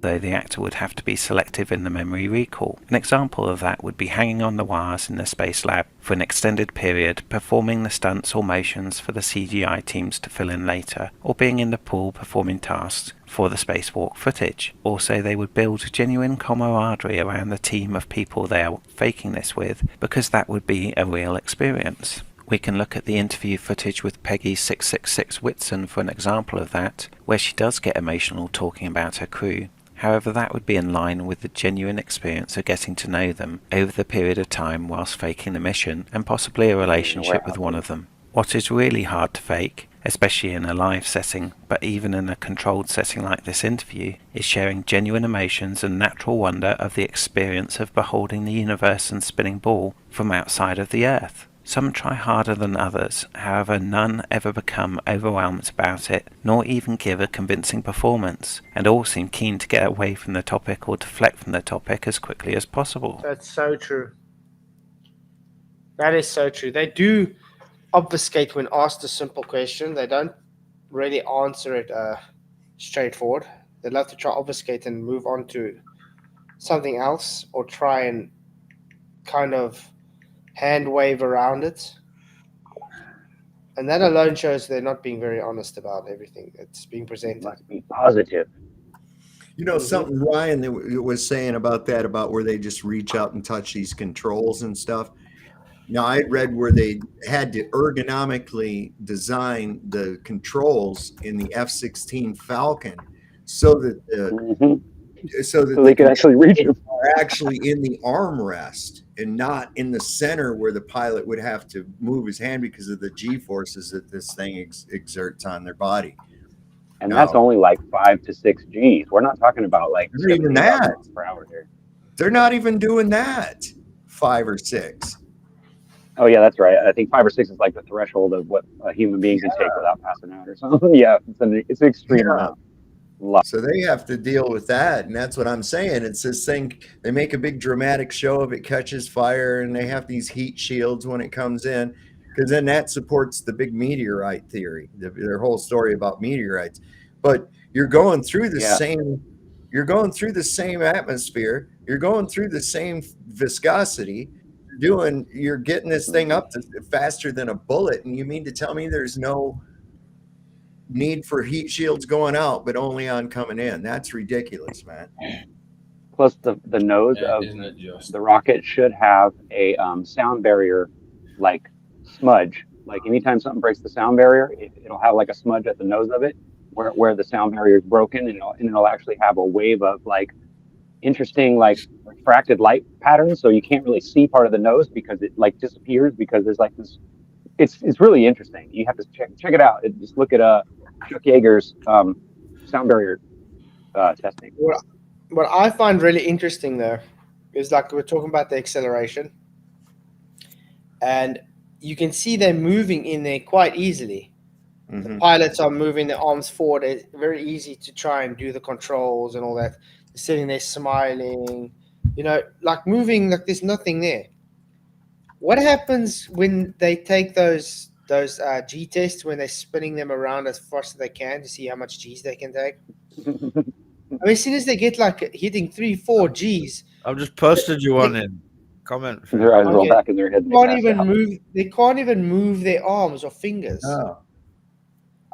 Though the actor would have to be selective in the memory recall. An example of that would be hanging on the wires in the space lab for an extended period, performing the stunts or motions for the CGI teams to fill in later, or being in the pool performing tasks for the spacewalk footage. Also, they would build genuine camaraderie around the team of people they are faking this with, because that would be a real experience. We can look at the interview footage with Peggy 666 Whitson for an example of that, where she does get emotional talking about her crew. However, that would be in line with the genuine experience of getting to know them over the period of time whilst faking the mission, and possibly a relationship with one of them. What is really hard to fake, especially in a live setting, but even in a controlled setting like this interview, is sharing genuine emotions and natural wonder of the experience of beholding the universe and spinning ball from outside of the Earth. Some try harder than others, however none ever become overwhelmed about it, nor even give a convincing performance, and all seem keen to get away from the topic or deflect from the topic as quickly as possible. That's so true. That is so true. They do obfuscate when asked a simple question. They don't really answer it straightforward. They love to try obfuscate and move on to something else, or try and kind of hand wave around it. And that alone shows they're not being very honest about everything that's being presented. Must be positive. You know, something Ryan was saying about that, about where they just reach out and touch these controls and stuff. Now, I read where they had to ergonomically design the controls in the F-16 Falcon so that they could actually reach them. Are actually in the armrest and not in the center where the pilot would have to move his hand because of the G-forces that this thing exerts on their body. And that's only like 5 to 6 Gs. We're not talking about like even that miles per hour here. They're not even doing that. 5 or 6. Oh yeah, that's right. I think 5 or 6 is like the threshold of what a human being can take without passing out or something. Yeah, it's an extreme amount. So they have to deal with that, and that's what I'm saying. It's this thing. They make a big dramatic show of it, catches fire, and they have these heat shields when it comes in, because then that supports the big meteorite theory, their whole story about meteorites. But you're going through the same. You're going through the same atmosphere. You're going through the same viscosity. You're getting this thing up to faster than a bullet, and you mean to tell me there's no need for heat shields going out, but only on coming in? That's ridiculous, man. Plus, the nose of the rocket should have a sound barrier, like smudge. Like anytime something breaks the sound barrier, it'll have like a smudge at the nose of it, where the sound barrier is broken, and it'll actually have a wave of like interesting like refracted light patterns. So you can't really see part of the nose because it like disappears because there's like this. It's really interesting. You have to check it out. Just look at Chuck Yeager's sound barrier testing. What I find really interesting though is like we're talking about the acceleration, and you can see they're moving in there quite easily. The pilots are moving their arms forward. It's very easy to try and do the controls and all that. They're sitting there smiling, like moving like there's nothing there. What happens when they take those G tests, when they're spinning them around as fast as they can to see how much G's they can take? I mean, as soon as they get like hitting 3-4 G's, I've just posted you one in comment. Their eyes roll back in their head. They can't even move their arms or fingers. Oh.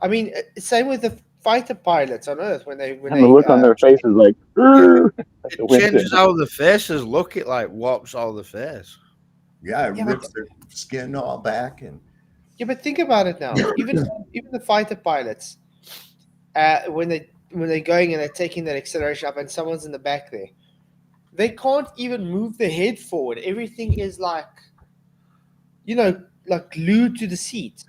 I mean, same with the fighter pilots on Earth when they look on their faces like. It changes how the faces look. It like warps all the face. Yeah, it rips their skin all back and. Yeah, but think about it now. Even the fighter pilots, when they're going and they're taking that acceleration up, and someone's in the back there, they can't even move their head forward. Everything is like, like glued to the seat.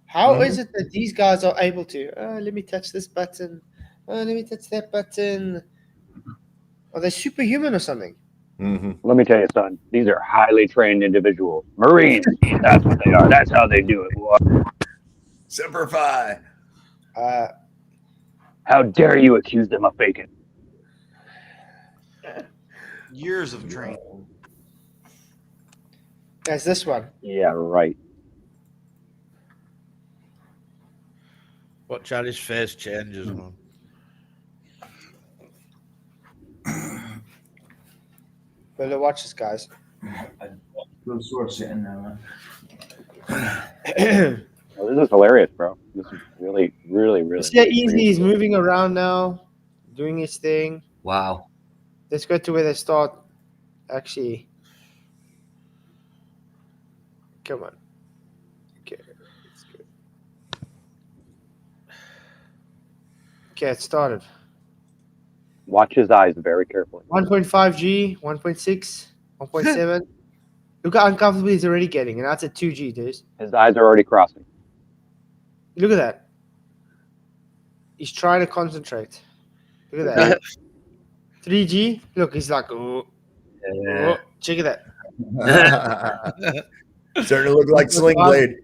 How is it that these guys are able to? Let me touch this button. Let me touch that button. Are they superhuman or something? Let me tell you, son. These are highly trained individuals. Marines. That's what they are. That's how they do it, boy. Semper Fi. How dare you accuse them of faking? Years of training. That's this one. Yeah, right. Watch out, his face changes, man. Better watch this, guys. Sitting there, man. Well, this is hilarious, bro. This is really, really, really. See how easy he's moving around now, doing his thing. Wow. Let's go to where they start. Actually, come on. Okay, that's good. Okay, it started. Watch his eyes very carefully. 1.5 G, 1.6, 1.7. Look how uncomfortable he's already getting, and that's at 2 G, dude. His eyes are already crossing. Look at that. He's trying to concentrate. Look at that. 3G. Look, he's like, oh, check it out. Starting to look like Sling Blade.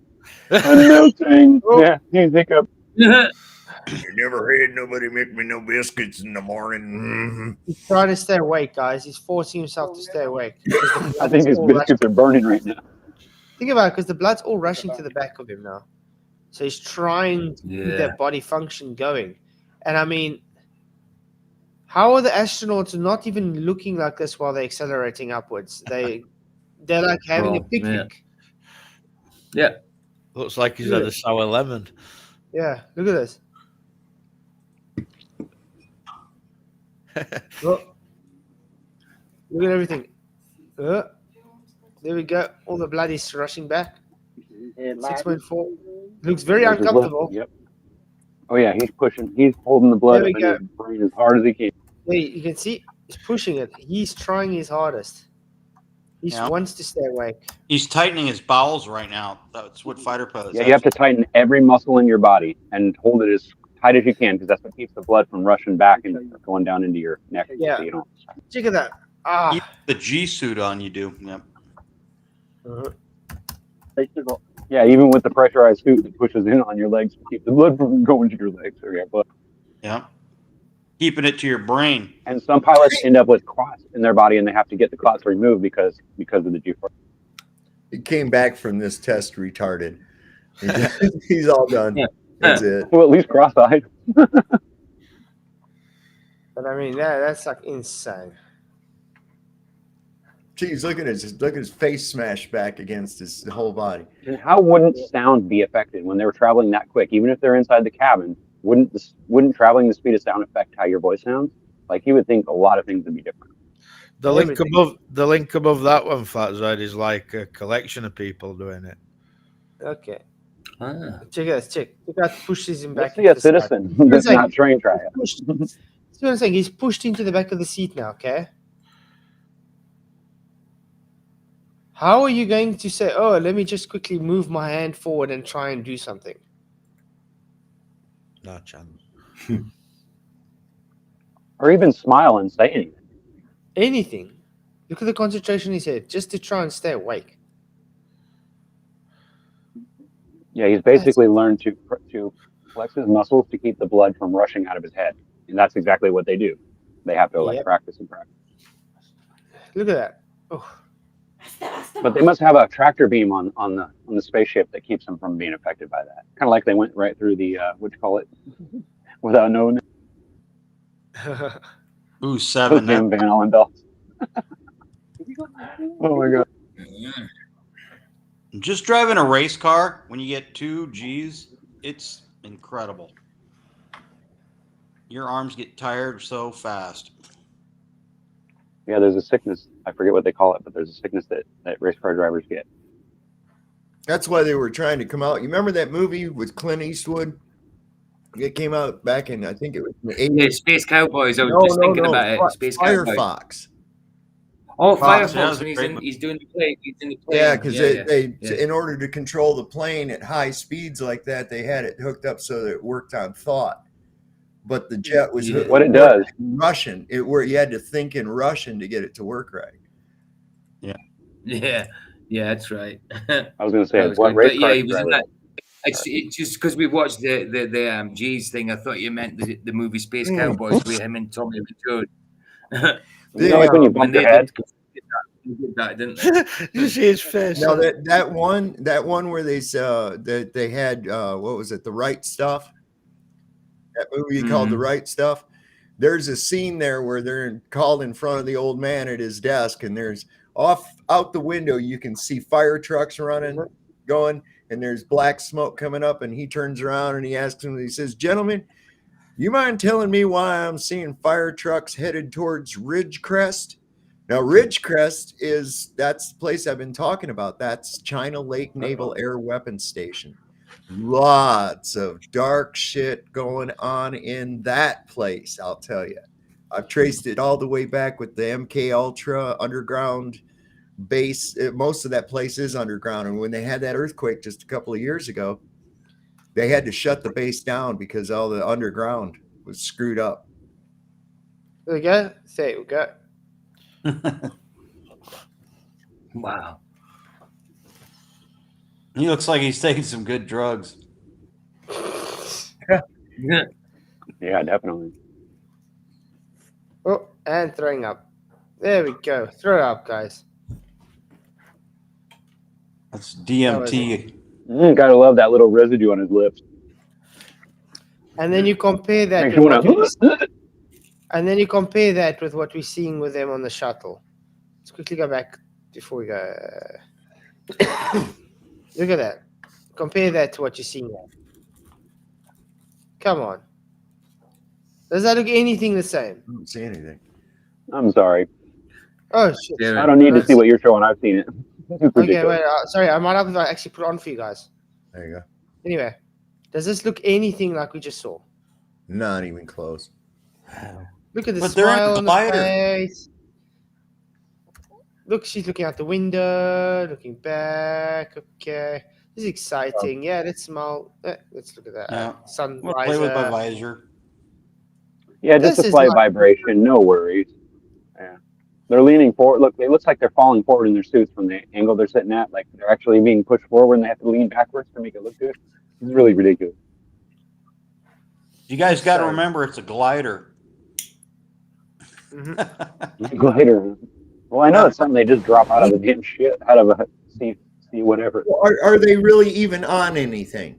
I'm melting. Yeah, he's hiccup. You never had nobody make me no biscuits in the morning. He's trying to stay awake, guys. He's forcing himself to stay awake. I think his biscuits are burning right now. Think about it, because the blood's all rushing to the back of him now. So he's trying to keep Yeah. that body function going. And I mean, how are the astronauts not even looking like this while they're accelerating upwards? They're like having a Oh, yeah. picnic. Yeah. Looks like he's had a sour lemon. Yeah, look at this. Look at everything. There we go. All the blood is rushing back. 6.4. Looks very There's his blood. uncomfortable. Yep. Oh yeah, he's pushing. He's holding the blood There we up in go. his brain as hard as he can. Yeah, you can see he's pushing it. He's trying his hardest. He Yeah. wants to stay awake. He's tightening his bowels right now. That's what fighter pilots. Yeah, you have to tighten every muscle in your body and hold it as tight as you can because that's what keeps the blood from rushing back and going down into your neck. Yeah. So you don't. Check it out. Ah. Keep the G suit on, you do. Yep. Yeah, even with the pressurized suit that pushes in on your legs to keep the blood from going to your legs or your blood. Yeah. Keeping it to your brain. And some pilots end up with clots in their body and they have to get the clots removed because of the G-force. He came back from this test retarded. He's all done. Yeah. That's it. Well, at least cross-eyed. But I mean, that's like insane. Geez, look at his face smashed back against his whole body. And how wouldn't sound be affected when they were traveling that quick? Even if they're inside the cabin, wouldn't traveling the speed of sound affect how your voice sounds? Like you would think a lot of things would be different. The link above that one, Flatzard, is like a collection of people doing it. Okay. Ah. Check this. Check out pushes him back. Let's see a citizen that's not trained try it. See what I'm saying? He's pushed into the back of the seat now, okay? How are you going to say, oh, let me just quickly move my hand forward and try and do something? No chance. Or even smile and say anything. Anything. Look at the concentration he's had just to try and stay awake. Yeah, he's basically learned to flex his muscles to keep the blood from rushing out of his head. And that's exactly what they do. They have to practice and practice. Look at that. Oh. But they must have a tractor beam on the spaceship that keeps them from being affected by that. Kind of like they went right through the what you call it without knowing it. Ooh, 7. Van Allen belts. Oh my god. Just driving a race car when you get 2 G's, it's incredible. Your arms get tired so fast. Yeah, there's a sickness. I forget what they call it, but there's a sickness that race car drivers get. That's why they were trying to come out. You remember that movie with Clint Eastwood? It came out back in, I think it was in the 80s. Yeah, Space Cowboys. I was just thinking about it. Space Cowboys. Firefox. Oh, Fox, Firefox. When he's doing the plane. He's in the plane. Yeah, because they in order to control the plane at high speeds like that, they had it hooked up so that it worked on thought. But the jet was what it does Russian. Where you had to think in Russian to get it to work right. Yeah, that's right. I was going to say what race car he was in that. It's just because we watched the G's thing. I thought you meant the movie Space Cowboys with him and Tommy Lee Jones. Like when you bump your head. They did that, didn't they? You see his face. No, that one where they that they had what was it, The Right Stuff? That movie called The Right Stuff. There's a scene there where they're called in front of the old man at his desk, and there's out the window you can see fire trucks going, and there's black smoke coming up, and he turns around and he asks him, he says, "Gentlemen, you mind telling me why I'm seeing fire trucks headed towards Ridgecrest?" Now, Ridgecrest that's the place I've been talking about. That's China Lake Naval Air Weapons Station. Lots of dark shit going on in that place, I'll tell you. I've traced it all the way back with the MK Ultra underground base. Most of that place is underground. And when they had that earthquake just a couple of years ago, they had to shut the base down because all the underground was screwed up. There we go. Say we go. Wow. He looks like he's taking some good drugs. Yeah, definitely. Oh, and throwing up. There we go. Throw up, guys. That's DMT. Gotta love that little residue on his lips. And then you compare that Makes with you what wanna- and then you compare that with what we're seeing with them on the shuttle. Let's quickly go back before we go. Look at that. Compare that to what you're seeing now. Come on. Does that look anything the same? I don't see anything. I'm sorry. Oh shit! I don't need to see what you're showing. I've seen it. It's Okay, ridiculous. wait. Sorry, I might have to actually put it on for you guys. There you go. Anyway, does this look anything like we just saw? Not even close. Look at the But they're in smile a on the glider. face. Look, she's looking out the window, looking back. Okay, this is exciting. Yeah, let's smile. Let's look at that. Yeah. Sunrise. We'll play with my visor. Yeah, just This a is slight not- vibration. No worries. Yeah. They're leaning forward. Look, it looks like they're falling forward in their suits from the angle they're sitting at. Like they're actually being pushed forward and they have to lean backwards to make it look good. It's really ridiculous. You guys got to remember it's a glider. Glider. Well, I know it's something they just drop out of the damn shit, out of a see whatever. Well, are they really even on anything?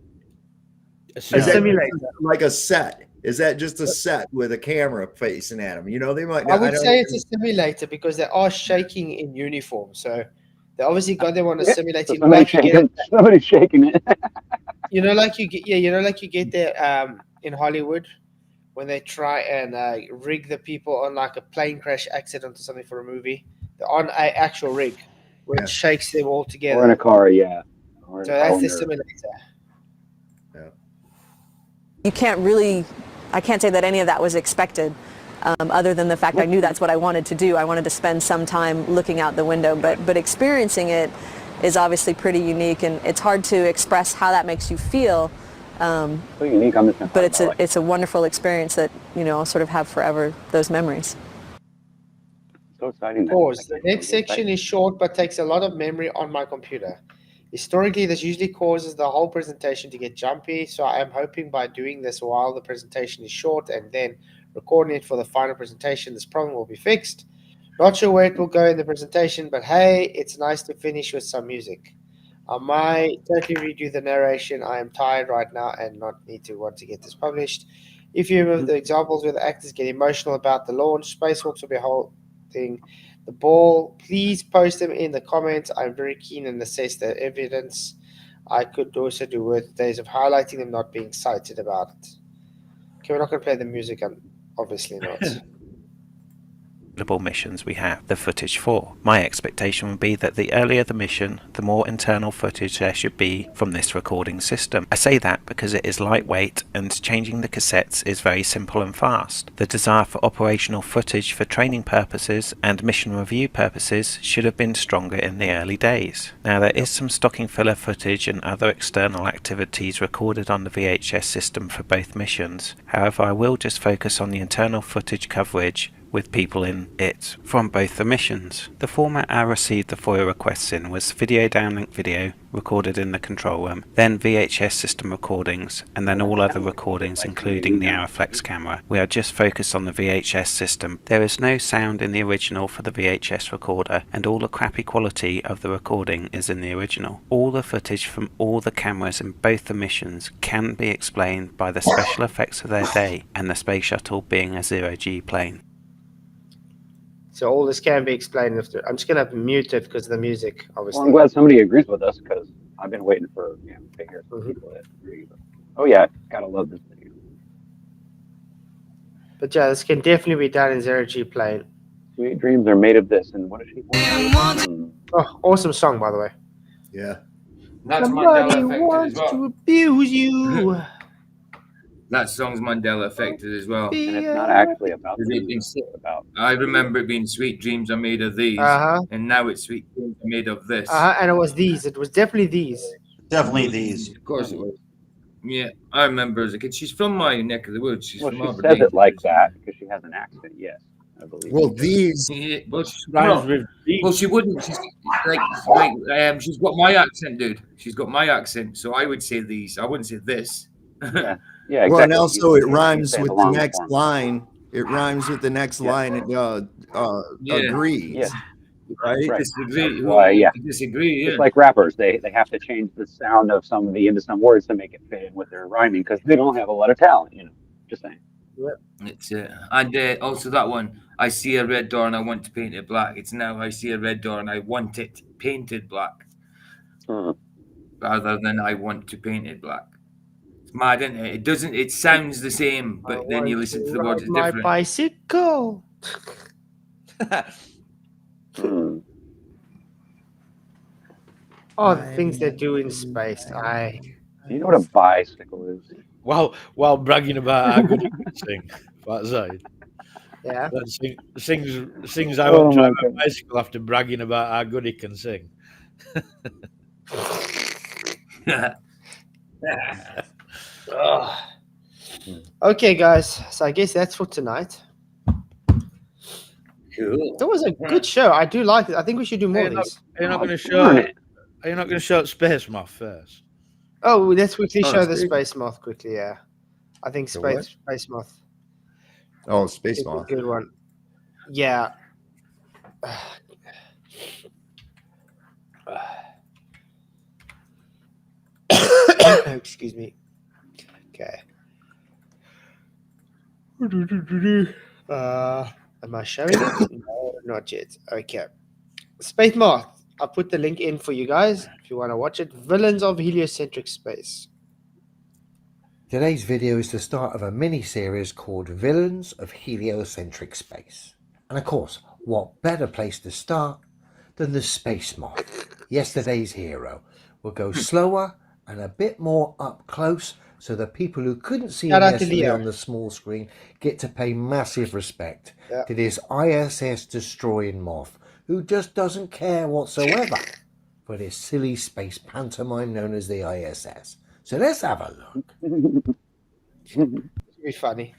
Is that simulator. like a set? Is that just a set with a camera facing at them? You know, they might. I would don't- say it's a simulator because they are shaking in uniform. So they obviously got them on a simulator. Somebody's shaking it. You know, like you get, like you get there in Hollywood when they try and rig the people on like a plane crash accident or something for a movie. They're on an actual rig where it shakes them all together. Or in a car, yeah. Or in So a that's car. the simulator. You can't really, I can't say that any of that was expected, other than the fact I knew that's what I wanted to do. I wanted to spend some time looking out the window, but experiencing it is obviously pretty unique, and it's hard to express how that makes you feel. So unique. I'm just gonna But talk about, it's a wonderful experience that I'll sort of have forever, those memories. so exciting. Pause. The next section is short but takes a lot of memory on my computer. Historically, this usually causes the whole presentation to get jumpy, so I am hoping by doing this while the presentation is short and then recording it for the final presentation, this problem will be fixed. Not sure where it will go in the presentation, but hey, it's nice to finish with some music. I might totally redo the narration. I am tired right now and not need to want to get this published. If you remember the examples where the actors get emotional about the launch, spacewalks will be holding the ball, please post them in the comments. I'm very keen and assess the evidence. I could also do with days of highlighting them, not being cited about it. Okay, we're not going to play the music, obviously not. Missions we have the footage for. My expectation would be that the earlier the mission, the more internal footage there should be from this recording system. I say that because it is lightweight and changing the cassettes is very simple and fast. The desire for operational footage for training purposes and mission review purposes should have been stronger in the early days. Now there is some stocking filler footage and other external activities recorded on the VHS system for both missions. However, I will just focus on the internal footage coverage with people in it from both the missions. The format I received the FOIA requests in was video downlink video recorded in the control room, then VHS system recordings, and then all other recordings including the Araflex camera. We are just focused on the VHS system. There is no sound in the original for the VHS recorder, and all the crappy quality of the recording is in the original. All the footage from all the cameras in both the missions can be explained by the special effects of their day and the space shuttle being a zero-G plane. So all this can be explained. I'm just going to mute it because of the music, obviously. Well, I'm glad somebody agrees with us because I've been waiting for to hear some people that agree. But, oh yeah, gotta love this video. But yeah, this can definitely be done in zero-G plane. Sweet dreams are made of this, and what is she? Oh, awesome song, by the way. Yeah. That's Somebody Mandela affected wants as well. to abuse you. That song's Mandela affected as well. And it's not actually about about. I remember it being "Sweet Dreams Are Made of These," and now it's "Sweet Dreams Are Made of This." And it was these. It was definitely these. Definitely these. Of course it was. Yeah, I remember as a kid. She's from my neck of the woods. She's Well, from she Aberdeen. says it like that because she has an accent. Yes. I believe. Well, these. Yeah, well, Rhymes with well, she wouldn't. She's she's got my accent, dude. She's got my accent, so I would say these. I wouldn't say this. Yeah, yeah, Well, and exactly. also it You rhymes say with the the long next form. line. It rhymes with the next Yeah. line. Yeah. Agrees. Yes. Right. Right. Disagree. That's why, yeah. Disagree. It's Yeah. like rappers. They have to change the sound of somebody into some words to make it fit in with their rhyming because they don't have a lot of talent. Just saying. It's and also that one. I see a red door and I want to paint it black. It's now I see a red door and I want it painted black, rather than I want to paint it black. It's mad, isn't it? It doesn't. It sounds the same, but then you listen to the words. It's My different. bicycle. Oh, the things they do in space. Do you know what a bicycle is? While bragging about how good he can sing, that side. Yeah. Sings I won't drive a bicycle after bragging about how good he can sing. Okay, guys. So I guess that's for tonight. Cool. That was a good show. I do like it. I think we should do more of these. Are you not going to show? Are you not going to show Space Moth first? Oh, let's quickly show the Space- Space Moth quickly. Yeah, I think The what? Space Moth. Oh, Space is a Moth. good one. Yeah. Excuse me. Okay. Am I showing it? No, not yet. Okay. Space Moth. I'll put the link in for you guys if you want to watch it. Villains of Heliocentric Space. Today's video is the start of a mini-series called Villains of Heliocentric Space. And of course, what better place to start than the Space Moth, yesterday's hero. We'll go slower and a bit more up close so the people who couldn't see him Shout out to yesterday Leo. on the small screen get to pay massive respect Yeah. to this ISS destroying moth who just doesn't care whatsoever for this silly space pantomime known as the ISS. So let's have a look. It'll be funny.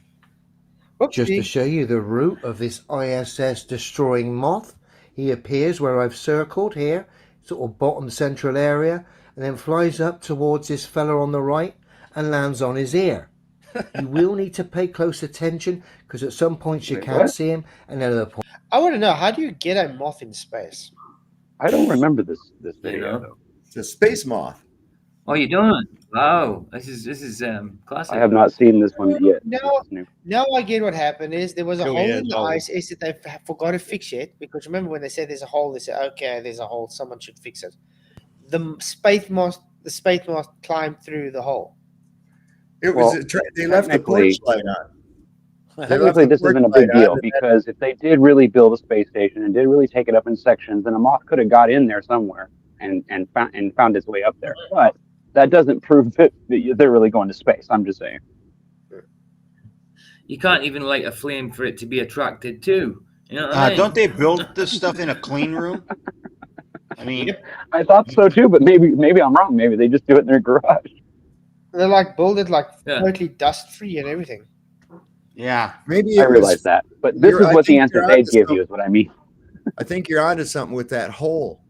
Just to show you the route of this ISS destroying moth, he appears where I've circled here, sort of bottom central area, and then flies up towards this fella on the right and lands on his ear. You will need to pay close attention because at some points you can't see him, and at other points. I want to know, how do you get a moth in space? I don't remember this video. Though. It's a Space Moth. Oh, you don't? Wow, this is classic. I have not seen this one yet. Now I get what happened is there was a Go hole ahead, in the Ollie. ice. Is that they forgot to fix it? Because remember when they said there's a hole, they said, okay, there's a hole, someone should fix it. The space moth climbed through the hole. It was they left the porch light on. Technically, this isn't a big deal because if they did really build a space station and did really take it up in sections, then a moth could have got in there somewhere and found its way up there. But that doesn't prove that they're really going to space. I'm just saying. You can't even light a flame for it to be attracted to. You know what I mean? Don't they build this stuff in a clean room? I mean, I thought so too, but maybe I'm wrong. Maybe they just do it in their garage. They're like build it like totally dust free and everything. Yeah, maybe I realize that, but this is what the answer they'd give you is what I mean. I think you're onto something with that hole,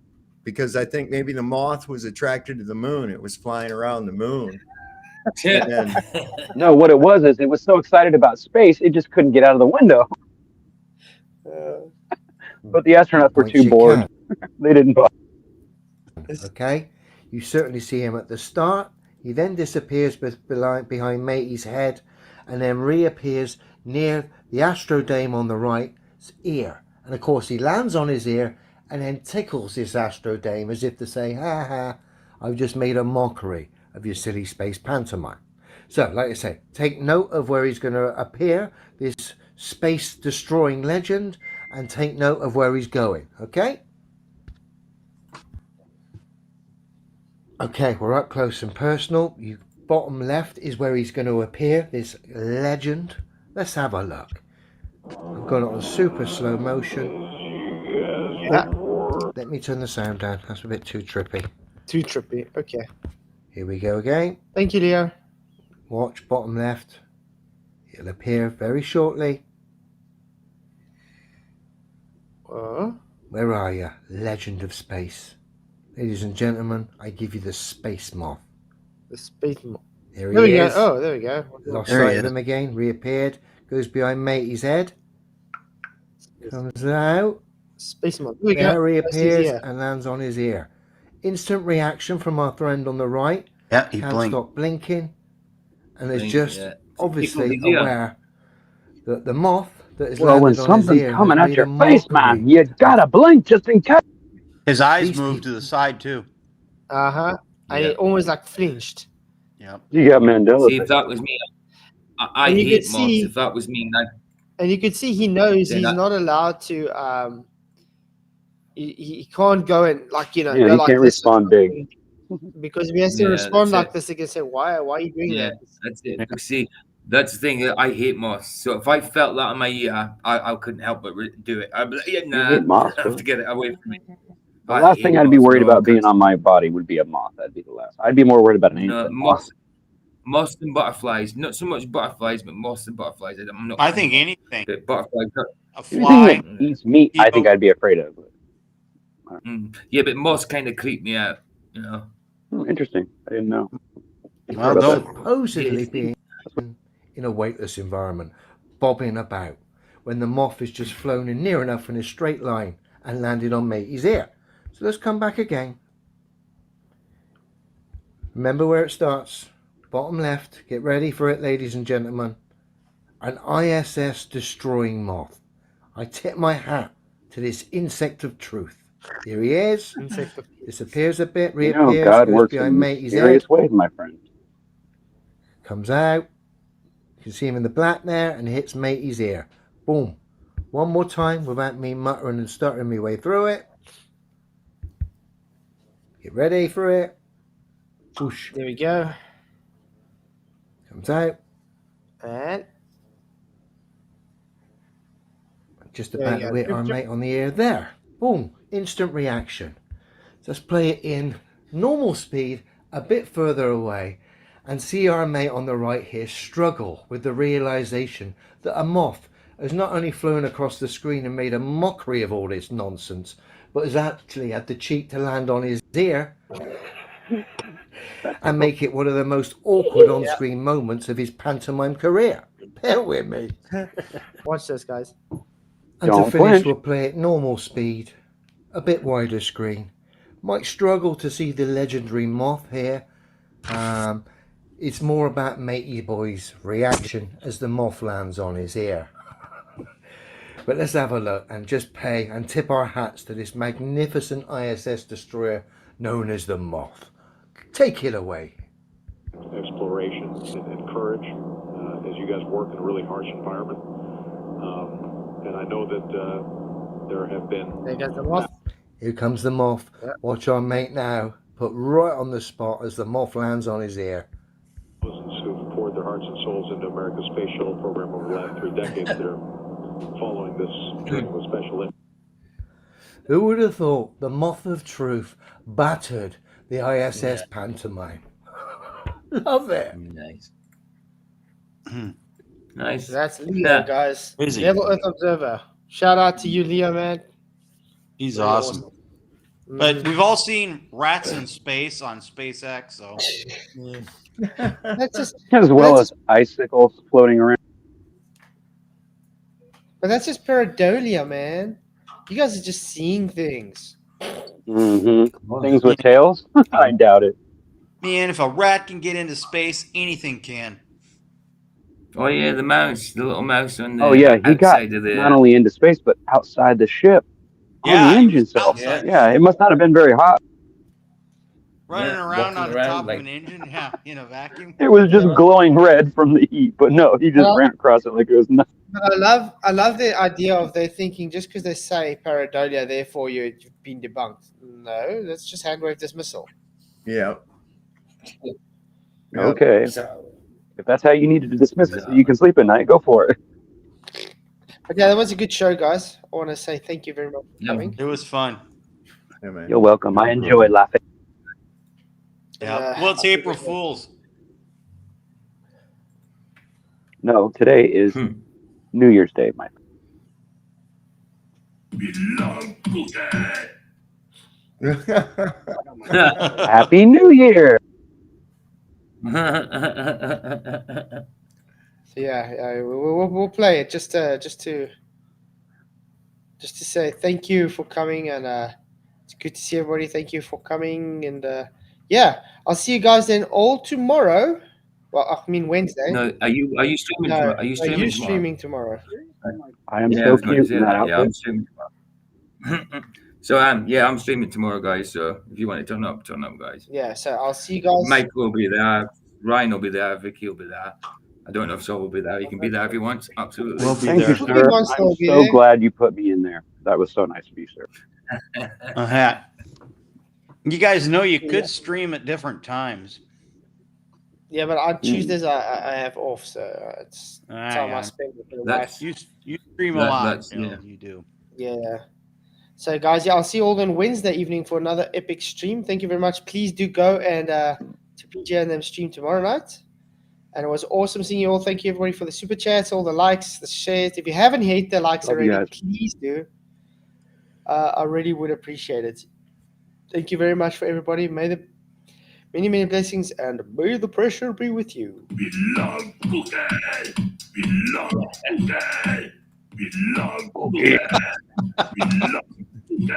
because I think maybe the moth was attracted to the moon. It was flying around the moon. And then, No, what it was is it was so excited about space, it just couldn't get out of the window. But the astronauts were too bored. They didn't bother. Okay, you certainly see him at the start. He then disappears behind Matey's head and then reappears near the Astrodame on the right's ear. And of course he lands on his ear and then tickles this Astrodame as if to say, ha ha, I've just made a mockery of your silly space pantomime. So, like I say, take note of where he's going to appear, this space-destroying legend, and take note of where he's going, okay? Okay, we're up close and personal. You bottom left is where he's going to appear, this legend. Let's have a look. I've got it on super slow motion. Let me turn the sound down. That's a bit too trippy. Too trippy. Okay. Here we go again. Thank you, Leo. Watch bottom left. It'll appear very shortly. Where are you, legend of space? Ladies and gentlemen, I give you the space moth. The space moth. There he There we is. go. Oh, there we go. Lost There he sight of is. him again, reappeared, goes behind Matey's head, comes out, Space moth. There we go. there reappears ear. and lands on his ear. Instant reaction from our friend on the right. Yeah, he Can't blinked. stop blinking, and is Blink, just yeah. obviously Tickled his ear. aware that the moth that is Well, when landed on his something's ear coming has at made your a face, mockery. man, you gotta blink just in case. His eyes These moved to the side too. And it almost like flinched. Yeah. You got Mandela. See, if that was me, I And you hate could moths. see- If that was me, And you could see he knows Then he's I- not allowed to. He can't go and Yeah, go he like can't this respond big. because if he has to Yeah, respond that's like it. this, he can say, "Why are you doing Yeah, that?" that's it. See, that's the thing. I hate moths. So if I felt that in my ear, I couldn't help but do it. I'd be like, yeah, nah, hate moths, I have too? to get it away from me. The last thing I'd be worried about being on my body would be a moth. That'd be the last. I'd be more worried about an ant than moths. Moths and butterflies. Not so much butterflies, but moths and butterflies. I'm not. I think anything. But butterflies. A Anything fly. that eats meat, I think I'd be afraid of. Yeah, but moths kind of creep me out. You know. Interesting. I didn't know. Well, don't. Supposedly being in a weightless environment, bobbing about, when the moth has just flown in near enough in a straight line and landed on Matey's ear. So let's come back again. Remember where it starts. Bottom left. Get ready for it, ladies and gentlemen. An ISS destroying moth. I tip my hat to this insect of truth. Here he is. Disappears a bit, You reappears, know, God goes works behind in Matey's mysterious head. ways, my friend. Comes out. You can see him in the black there and hits Matey's ear. Boom. One more time without me muttering and stuttering my way through it. Get ready for it. Whoosh. There we go. Comes out. And Just There about you to go. hit our mate on the ear there. Boom. Instant reaction. Let's play it in normal speed, a bit further away, and see our mate on the right here struggle with the realization that a moth has not only flown across the screen and made a mockery of all this nonsense, but has actually had the cheek to land on his ear and make it one of the most awkward on-screen moments of his pantomime career. Bear with me. watch this, guys. And Don't to finish, flinch. we'll play it normal speed, a bit wider screen. Might struggle to see the legendary moth here. It's more about Matey Boy's reaction as the moth lands on his ear. But let's have a look and just pay and tip our hats to this magnificent ISS destroyer known as the Moth. Take it away. Exploration and courage as you guys work in a really harsh environment. And I know that there have been... There goes the moth. Here comes the moth. Watch our mate now. Put right on the spot as the moth lands on his ear. Thousands who've poured their hearts and souls into America's space shuttle program over the last 3 decades that are following this journey with special interest. Who would have thought the moth of truth battered the ISS pantomime? Love it. Nice. Nice. That's Leo, guys. Is he? Naval Earth Observer. Shout out to you, Leo, man. He's Really awesome. But we've all seen rats in space on SpaceX, so That's just, As well as icicles floating around. but that's just pareidolia, man. You guys are just seeing things. Things with tails? I doubt it. man, if a rat can get into space, anything can. Oh yeah, the mouse, the little mouse on the Oh yeah, he got outside of the. not only into space but outside the ship. Yeah, on the he engine was cell. outside. Yeah, it must not have been very hot. Running Yeah, around on walking the around top like- of an engine, yeah, in a vacuum. It was just glowing red from the heat, but no, he just Well- ran across it like it was nothing. But I love the idea of they thinking just because they say pareidolia, therefore you've been debunked. No, that's just handwave dismissal. Yeah. Okay. If that's how you needed to dismiss it so you can sleep at night, go for it. But yeah, that was a good show, guys. I want to say thank you very much for coming. It was fun. Yeah, man. You're welcome. I enjoyed laughing. Yeah. Well, it's April Fool's. No, today is New Year's Day, my friend. Happy New Year. So yeah, we'll play it just to say thank you for coming, and it's good to see everybody. Thank you for coming, and yeah, I'll see you guys then all tomorrow. Well, I mean Wednesday. No, are you streaming No, tomorrow? Are you streaming tomorrow? streaming tomorrow? I am Yeah, I so was going to cute say in that that. Yeah, outfit. I'm streaming tomorrow. So yeah, I'm streaming tomorrow, guys. So if you want to turn up, guys. Yeah, so I'll see you guys. Mike will be there. Ryan will be there. Vicky will be there. I don't know if Saul will be there. He can be there if he wants. Absolutely. We'll be Thank there. you, sir. I'm so glad you put me in there. That was so nice of you, sir. You guys know you could stream at different times. Yeah, but on Tuesdays I have off, so it's time I spend with the wife. You stream a lot. You do. Yeah. So guys, yeah, I'll see you all on Wednesday evening for another epic stream. Thank you very much. Please do go and to PJ and them stream tomorrow night. And it was awesome seeing you all. Thank you everybody for the super chats, all the likes, the shares. If you haven't hit the likes Love you already, guys. please do. I really would appreciate it. Thank you very much for everybody. May the many blessings and may the pressure be with you. We love cookie. We love cookie. We love cookie. We love cookie.